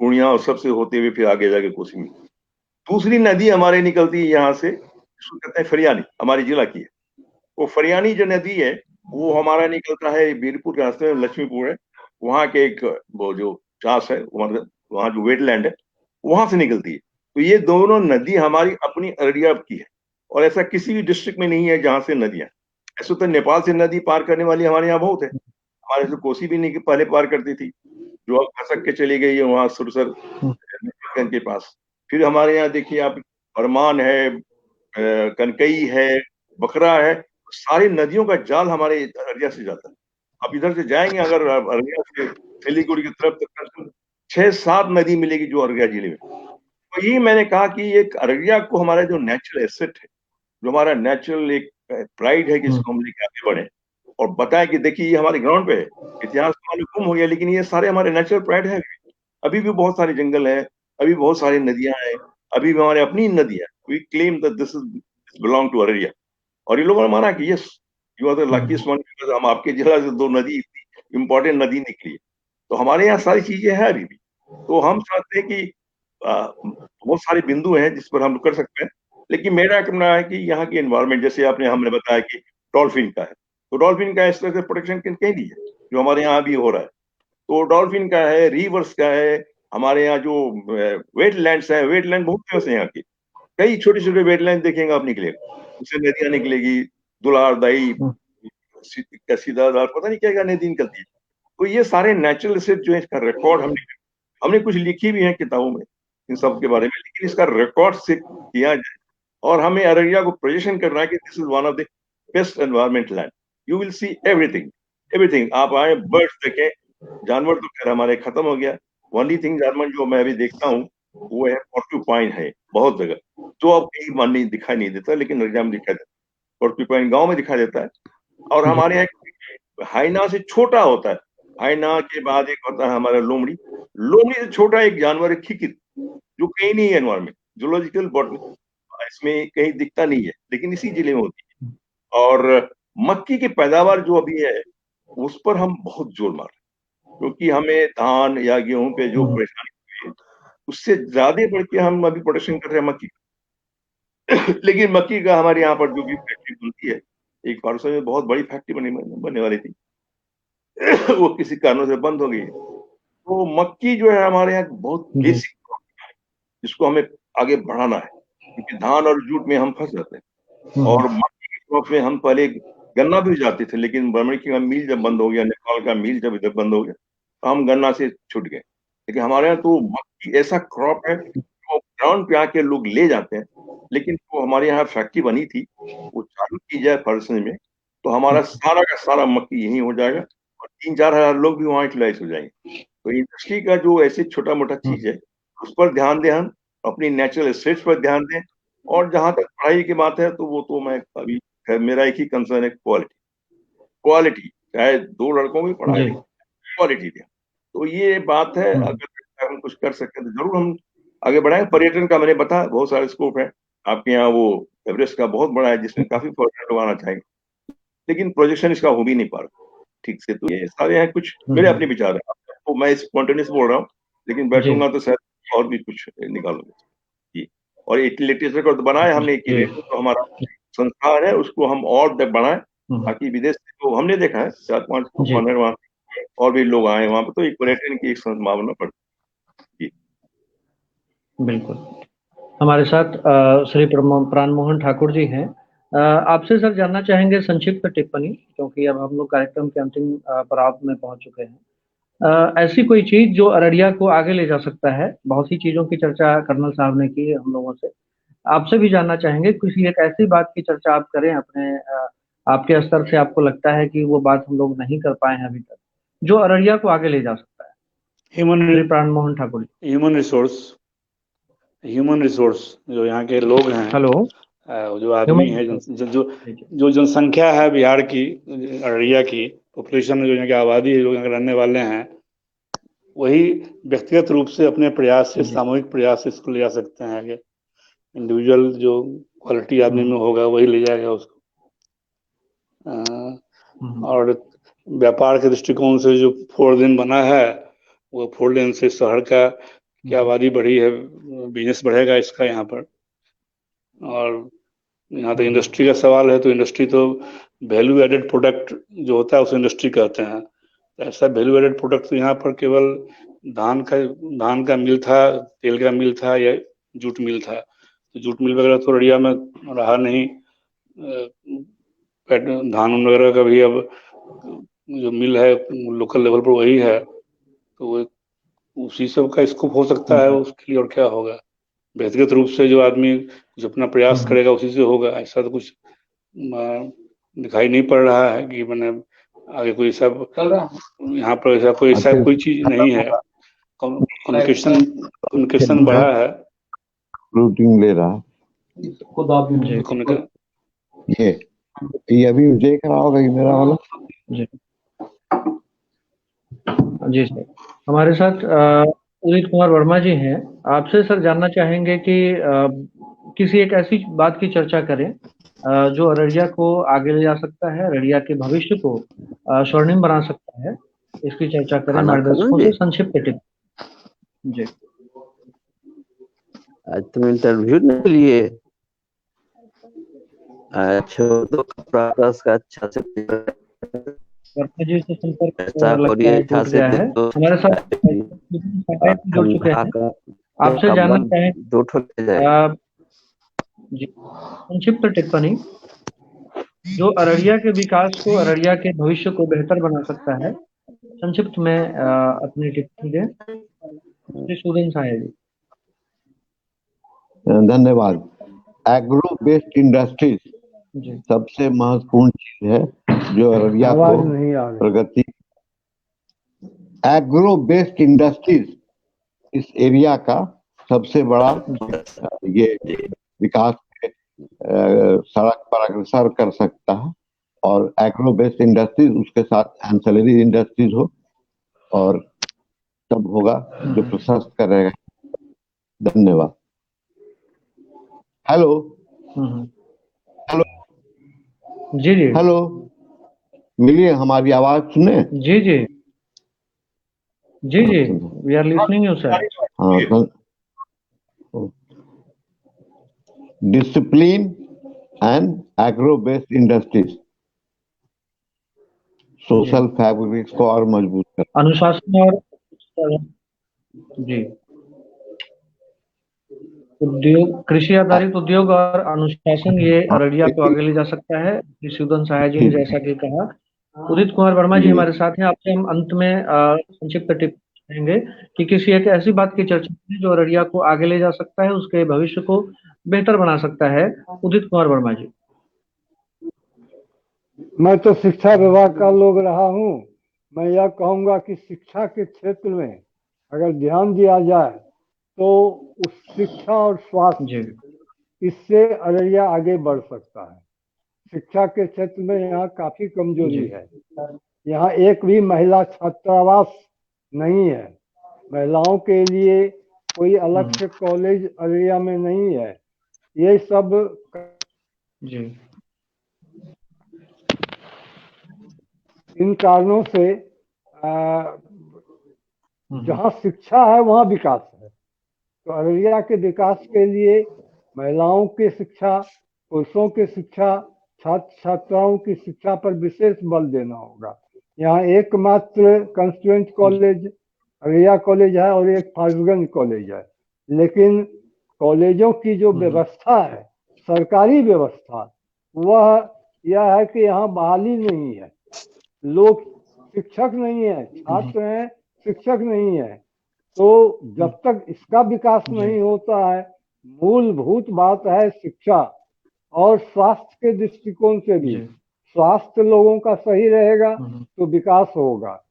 पूर्णिया और सबसे होते हुए फिर आगे जाके कोसी में। दूसरी नदी हमारे निकलती है यहाँ से, जिसको कहते हैं फरियानी, हमारे जिला की है। वो फरियानी जो नदी है, वो हमारा निकलता है बीरपुर के रास्ते में, लक्ष्मीपुर है, वहाँ के एक वो जो चास है, वहाँ जो वेटलैंड है, वहां से निकलती है। तो ये दोनों नदी हमारी अपनी अररिया की है, और ऐसा किसी भी डिस्ट्रिक्ट में नहीं है जहां से नदियां। ऐसे तो नेपाल से नदी पार करने वाली हमारे यहाँ बहुत है, हमारे से कोसी भी नहीं पहले पार करती थी, जो अब खसक के चली गई है वहां सुरसर के पास। फिर हमारे यहाँ देखिए आप, फरमान है, कनकई है, बकरा है, सारी नदियों का जाल हमारे अररिया से जाता है। आप इधर से जाएंगे अगर अररिया से सिलीगुड़ी की तरफ, तो 6-7 नदी मिलेगी जो अररिया जिले में। तो ये मैंने कहा कि एक अररिया को हमारा जो नेचुरल एसेट है, जो हमारा नेचुरल एक प्राइड है कि इसको हम लेके आगे बढ़े, और बताएं कि देखिए ये हमारे ग्राउंड पे है। इतिहास तो हमारे गुम हो गया, लेकिन ये सारे हमारे नेचुरल प्राइड है। अभी भी बहुत सारे जंगल है, अभी बहुत सारी नदियां हैं, अभी भी हमारे अपनी नदी है। We claim that this is belong to Araria, और ये लोगों ने माना कि yes, you are the luckiest one, because हम आपके जिला से 2 नदी, इतनी इंपॉर्टेंट नदी निकली है। तो हमारे यहाँ सारी चीजें हैं अभी भी। तो हम चाहते हैं कि बहुत सारे बिंदु हैं जिस पर हम कर सकते हैं, लेकिन मेरा कहना है कि यहाँ की एनवायरमेंट, जैसे आपने हमने बताया कि डॉल्फिन का है, तो डॉल्फिन का इस तरह से प्रोटेक्शन कहीं नहीं है जो हमारे यहाँ भी हो रहा है। तो डॉल्फिन का है, रिवर्स का है, हमारे यहाँ जो वेटलैंड्स है, वेटलैंड बहुत फेमस है यहाँ की, कई छोटे छोटे वेटलैंड देखेंगे आप निकलेगा, उससे नदियां निकलेगी, दुलार दाई, सीधादार, पता नहीं क्या क्या नदी निकलती है। तो ये सारे नेचुरल एसेट जो है, इसका रिकॉर्ड हमने कुछ लिखी भी है किताबों में इन सब के बारे में, लेकिन इसका रिकॉर्ड से किया जाए, और हमें अररिया को प्रोजेक्शन करना है कि this is one of the best environment land. You will see everything, everything. आप आए, बर्ड्स देखें, जानवर तो खैर हमारे खत्म हो गया। ओनली थिंग जानवर जो मैं अभी देखता हूँ वो है पोर्क्यूपाइन है, बहुत जगह, जो अब कहीं मन नहीं दिखाई नहीं देता, लेकिन अररिया में दिखाई देता है। पोर्क्यूपाइन गाँव में दिखाई देता है, और हमारे यहाँ हाइना से छोटा होता है। हाइना के बाद एक होता है हमारा लोमड़ी, लोमड़ी से छोटा एक जानवर है खिकिर, जो कहीं नहीं है एनवायरमेंट, जूलॉजिकल बॉटनी इसमें कहीं दिखता नहीं है, लेकिन इसी जिले में होती है। और मक्की की पैदावार जो अभी है, उस पर हम बहुत जोर मार रहे हैं, क्योंकि हमें धान या गेहूं पे जो परेशानी हुई है, उससे ज्यादा बढ़ के हम अभी प्रोडक्शन कर रहे हैं मक्की लेकिन मक्की का हमारे यहाँ पर जो भी फैक्ट्री बनती है, एक परसों में बहुत बड़ी फैक्ट्री बनने वाली थी वो किसी कारणों से बंद हो गई है। तो मक्की जो है हमारे यहाँ बहुत बेसिक, जिसको हमें आगे बढ़ाना है, क्योंकि धान और जूट में हम फंस जाते हैं। और मक्की की क्रॉप में हम पहले गन्ना भी जाते थे, लेकिन मक्की का मिल जब बंद हो गया, नेपाल का मिल जब इधर बंद हो गया, तो हम गन्ना से छूट गए। लेकिन हमारे यहाँ तो मक्की ऐसा क्रॉप है जो ग्राउंड पे आके लोग ले जाते हैं। लेकिन जो हमारे यहाँ फैक्ट्री बनी थी, वो चालू की जाए फरसने में, तो हमारा सारा का सारा मक्की यही हो जाएगा, और 3-4 हजार लोग भी वहाँ यूटिलाइज हो जाएंगे। तो इंडस्ट्री का जो ऐसे छोटा मोटा चीज है, उस पर ध्यान दें, हम अपनी नेचुरल एसेट्स पर ध्यान दें। और जहां तक पढ़ाई की बात है, तो वो तो मैं अभी, मेरा एक ही कंसर्न है, क्वालिटी। क्वालिटी, चाहे 2 लड़कों में पढ़ाई, क्वालिटी दें। तो ये बात है, अगर हम कुछ कर सकते हैं तो जरूर हम आगे बढ़ाएं। पर्यटन का मैंने बताया, बहुत सारे स्कोप है आपके यहाँ। वो एवरेस्ट का बहुत बड़ा है, जिसमें काफी पर्यटन लोग आना चाहेंगे, लेकिन प्रोजेक्शन इसका हो भी नहीं पा रहा ठीक से। तो ये सारे हैं कुछ मेरे अपने विचार है, तो मैं स्पॉन्टेनियस बोल रहा हूँ, लेकिन बैठूंगा तो शायद और भी कुछ निकालूंगा। जी और लिटरेचर को तो बनाए हमने इक्कीले, तो हमारा संस्थान है उसको हम और बढ़ाएं ताकि विदेश से तो हमने देखा है 4-5 फॉरेनर वहाँ और भी लोग आए वहाँ पे, तो एक पर्यटन की एक संभावना बढ़ती। बिल्कुल। हमारे साथ श्री प्राण मोहन ठाकुर जी हैं। आपसे सर जानना चाहेंगे संक्षिप्त टिप्पणी, क्योंकि अब हम लोग कार्यक्रम के अंतिम पड़ाव में पहुंच चुके हैं। ऐसी कोई चीज जो अररिया को आगे ले जा सकता है। बहुत सी चीजों की चर्चा कर्नल साहब ने की हम लोगों से, आपसे भी जानना चाहेंगे किसी एक ऐसी बात की चर्चा आप करें अपने आपके स्तर से, आपको लगता है कि वो बात हम लोग नहीं कर पाए हैं अभी तक, जो अररिया को आगे ले जा सकता है। श्री प्राण मोहन ठाकुर जी। ह्यूमन रिसोर्स जो यहाँ के लोग हैं, हेलो, जो आदमी है, जो जनसंख्या है बिहार की, अररिया की पॉपुलेशन, जो यहाँ की आबादी है, जो यहाँ के रहने वाले हैं, वही व्यक्तिगत रूप से अपने प्रयास से, सामूहिक प्रयास से इसको ले जा सकते हैं आगे। इंडिविजुअल जो क्वालिटी आदमी में होगा वही ले जाएगा उसको। और व्यापार के दृष्टिकोण से जो 4 लेन बना है, वो 4 लेन से शहर का की आबादी बढ़ी है, बिजनेस बढ़ेगा इसका यहाँ पर। और यहाँ तक इंडस्ट्री का सवाल है, तो इंडस्ट्री तो वैल्यू एडेड प्रोडक्ट जो होता है उसे इंडस्ट्री कहते हैं। ऐसा वैल्यू एडेड प्रोडक्ट तो यहाँ पर केवल धान का मिल था, तेल का मिल था या जूट मिल था। तो जूट मिल वगैरह तो अररिया में रहा नहीं। धान वगैरह का भी अब जो मिल है लोकल लेवल पर वही है, तो वो उसी सब का स्कोप हो सकता है उसके लिए। और क्या होगा, व्यक्तिगत रूप से जो आदमी जो अपना प्रयास करेगा उसी से होगा। ऐसा तो कुछ दिखाई नहीं पड़ रहा है कि मैंने आगे कोई सब यहाँ पर ऐसा कोई चीज नहीं है। कम्युनिकेशन बढ़ा है, रूटिंग ले रहा है। ये अभी देख रहा होगा कि मेरा वाला। जी सर, हमारे साथ उदित कुमार वर्मा जी हैं। आपसे सर जानना चाहेंगे कि किसी एक ऐसी बात की चर्चा करें जो अररिया को आगे ले जा सकता है, अररिया के भविष्य को स्वर्णिम बना सकता है, इसकी चर्चा करें हमारे दर्शकों से। संक्षिप्त टिप्पणी जी। आज तुम इंटरव्यू नहीं लिए? अच्छा, तो प्रयास का अच्छा से जी से संपर्क ऐसा लगता है टूट गया है। हमारे साथ जुड़ चुके हैं। आपसे जानना चाहें जी संक्षिप्त टिप्पणी जो अररिया के विकास को, अररिया के भविष्य को बेहतर बना सकता है। संक्षिप्त में अपनी टिप्पणी दें श्री सुदन साहे जी। धन्यवाद। एग्रो बेस्ड इंडस्ट्रीज सबसे महत्वपूर्ण चीज है जो अररिया को प्रगति। एग्रो बेस्ड इंडस्ट्रीज इस एरिया का सबसे बड़ा ये विकास के सड़क पर अग्रसर कर सकता है। और एग्रो बेस्ड इंडस्ट्रीज उसके साथ एंसेलरी इंडस्ट्रीज हो और तब होगा जो प्रशस्त करेगा। धन्यवाद। हेलो हेलो जी जी हेलो, मिलिए, हमारी आवाज सुने? जी जी जी जी, we are listening you sir. हाँ, discipline and agro based industries social fabrics को और मजबूत कर, अनुशासन और जी उद्योग, कृषि आधारित उद्योग और अनुशासन, ये अररिया को आगे ले जा सकता है। सुदन साहे जी ने जैसा कि कहा। उदित कुमार वर्मा जी हमारे साथ हैं। आपसे हम अंत में संक्षिप्त टिप्पणी करेंगे कि किसी एक ऐसी बात की चर्चा करें जो अररिया को आगे ले जा सकता है, उसके भविष्य को बेहतर बना सकता है। उदित कुमार वर्मा जी। मैं तो शिक्षा विभाग का लोग रहा हूँ। मैं यह कहूँगा कि शिक्षा के क्षेत्र में अगर ध्यान दिया जाए तो उस शिक्षा और स्वास्थ्य, इससे अररिया आगे बढ़ सकता है। शिक्षा के क्षेत्र में यहाँ काफी कमजोरी है। यहाँ एक भी महिला छात्रावास नहीं है। महिलाओं के लिए कोई अलग से कॉलेज अररिया में नहीं है। ये सब जी इन कारणों से जहाँ शिक्षा है वहाँ विकास है। तो अररिया के विकास के लिए महिलाओं की शिक्षा, पुरुषों की शिक्षा, छात्र छात्राओं की शिक्षा पर विशेष बल देना होगा। यहाँ एकमात्र कंस्टिट्यूएंट कॉलेज अररिया कॉलेज है और एक फारबिसगंज कॉलेज है, लेकिन कॉलेजों की जो व्यवस्था है, सरकारी व्यवस्था, वह यह है कि यहाँ बहाली नहीं है, लोग शिक्षक नहीं है, छात्र हैं, शिक्षक नहीं है। तो जब तक इसका विकास नहीं होता है, मूलभूत बात है शिक्षा और स्वास्थ्य के दृष्टिकोण से भी, स्वास्थ्य लोगों का सही रहेगा तो विकास होगा।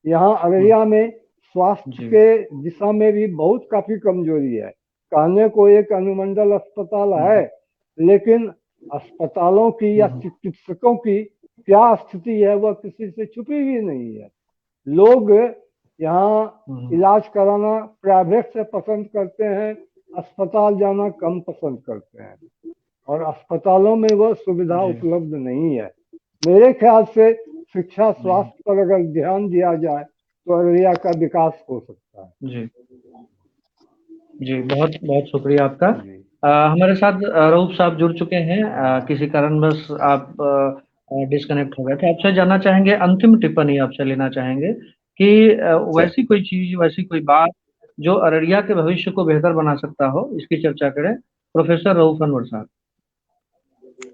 यहाँ अररिया में स्वास्थ्य के दिशा में भी बहुत काफी कमजोरी है। कहने को एक अनुमंडल अस्पताल है, लेकिन अस्पतालों की या चिकित्सकों की क्या स्थिति है वह किसी से छुपी ही नहीं है। लोग यहाँ इलाज कराना प्राइवेट से पसंद करते हैं, अस्पताल जाना कम पसंद करते हैं, और अस्पतालों में वह सुविधा उपलब्ध नहीं है। मेरे ख्याल से शिक्षा स्वास्थ्य पर अगर ध्यान दिया जाए तो अररिया का विकास हो सकता है। जी जी, बहुत बहुत शुक्रिया आपका। हमारे साथ रऊफ साहब जुड़ चुके हैं, किसी कारणवश आप डिस्कनेक्ट हो गए थे। आपसे जानना चाहेंगे, अंतिम टिप्पणी आपसे लेना चाहेंगे कि वैसी कोई चीज, वैसी कोई बात जो अररिया के भविष्य को बेहतर बना सकता हो, इसकी चर्चा करें। प्रोफेसर रऊफ अनवर साहब।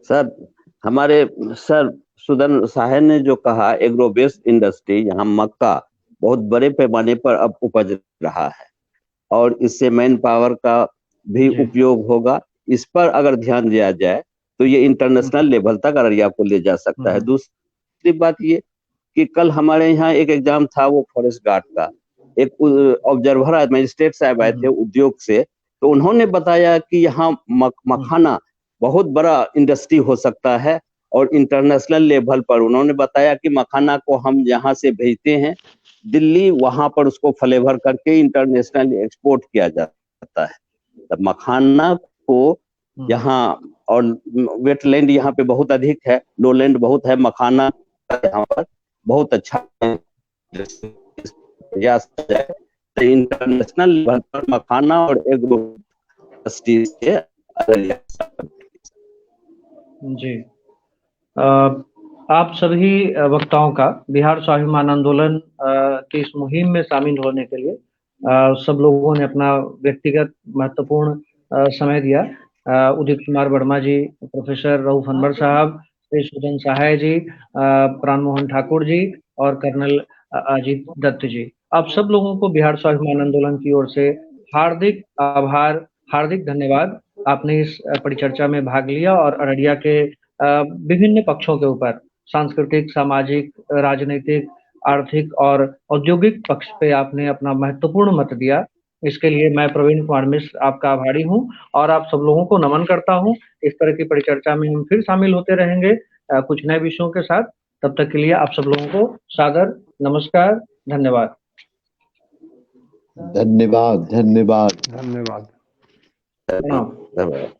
सर, हमारे सर सुदन साहे ने जो कहा, एग्रो बेस्ड इंडस्ट्री, यहाँ मक्का बहुत बड़े पैमाने पर अब उपज रहा है और इससे मैन पावर का भी उपयोग होगा। इस पर अगर ध्यान दिया जाए तो ये इंटरनेशनल लेवल तक अररिया को ले जा सकता है। दूसरी बात ये कि कल हमारे यहाँ एक एग्जाम था, वो फॉरेस्ट गार्ड का, एक ऑब्जर्वर मजिस्ट्रेट साहब आए थे उद्योग से, तो उन्होंने बताया कि यहाँ मखाना बहुत बड़ा इंडस्ट्री हो सकता है और इंटरनेशनल लेवल पर उन्होंने बताया कि मखाना को हम यहाँ से भेजते हैं दिल्ली, वहां पर उसको फ्लेवर करके इंटरनेशनल एक्सपोर्ट किया जाता है। तब मखाना को यहाँ, और वेटलैंड यहाँ पे बहुत अधिक है, लोलैंड बहुत है, मखाना यहाँ पर बहुत अच्छा प्रयास है इंटरनेशनल लेवल पर मखाना और एग्रो इंडस्ट्री से। जी, आप सभी वक्ताओं का बिहार स्वाभिमान आंदोलन की इस मुहिम में शामिल होने के लिए सब लोगों ने अपना व्यक्तिगत महत्वपूर्ण समय दिया। उदित कुमार वर्मा जी, प्रोफेसर रऊफ अनवर साहब, श्री सुदन सहाय जी, प्राण मोहन ठाकुर जी और कर्नल अजीत दत्त जी, आप सब लोगों को बिहार स्वाभिमान आंदोलन की ओर से हार्दिक आभार, हार्दिक धन्यवाद। आपने इस परिचर्चा में भाग लिया और अररिया के विभिन्न पक्षों के ऊपर, सांस्कृतिक, सामाजिक, राजनीतिक, आर्थिक और औद्योगिक पक्ष पे आपने अपना महत्वपूर्ण मत दिया। इसके लिए मैं प्रवीण कुमार मिश्र आपका आभारी हूं और आप सब लोगों को नमन करता हूं। इस तरह की परिचर्चा में हम फिर शामिल होते रहेंगे कुछ नए विषयों के साथ। तब तक के लिए आप सब लोगों को सादर नमस्कार, धन्यवाद। धन्यवाद धन्यवाद धन्यवाद। धन्यवाद।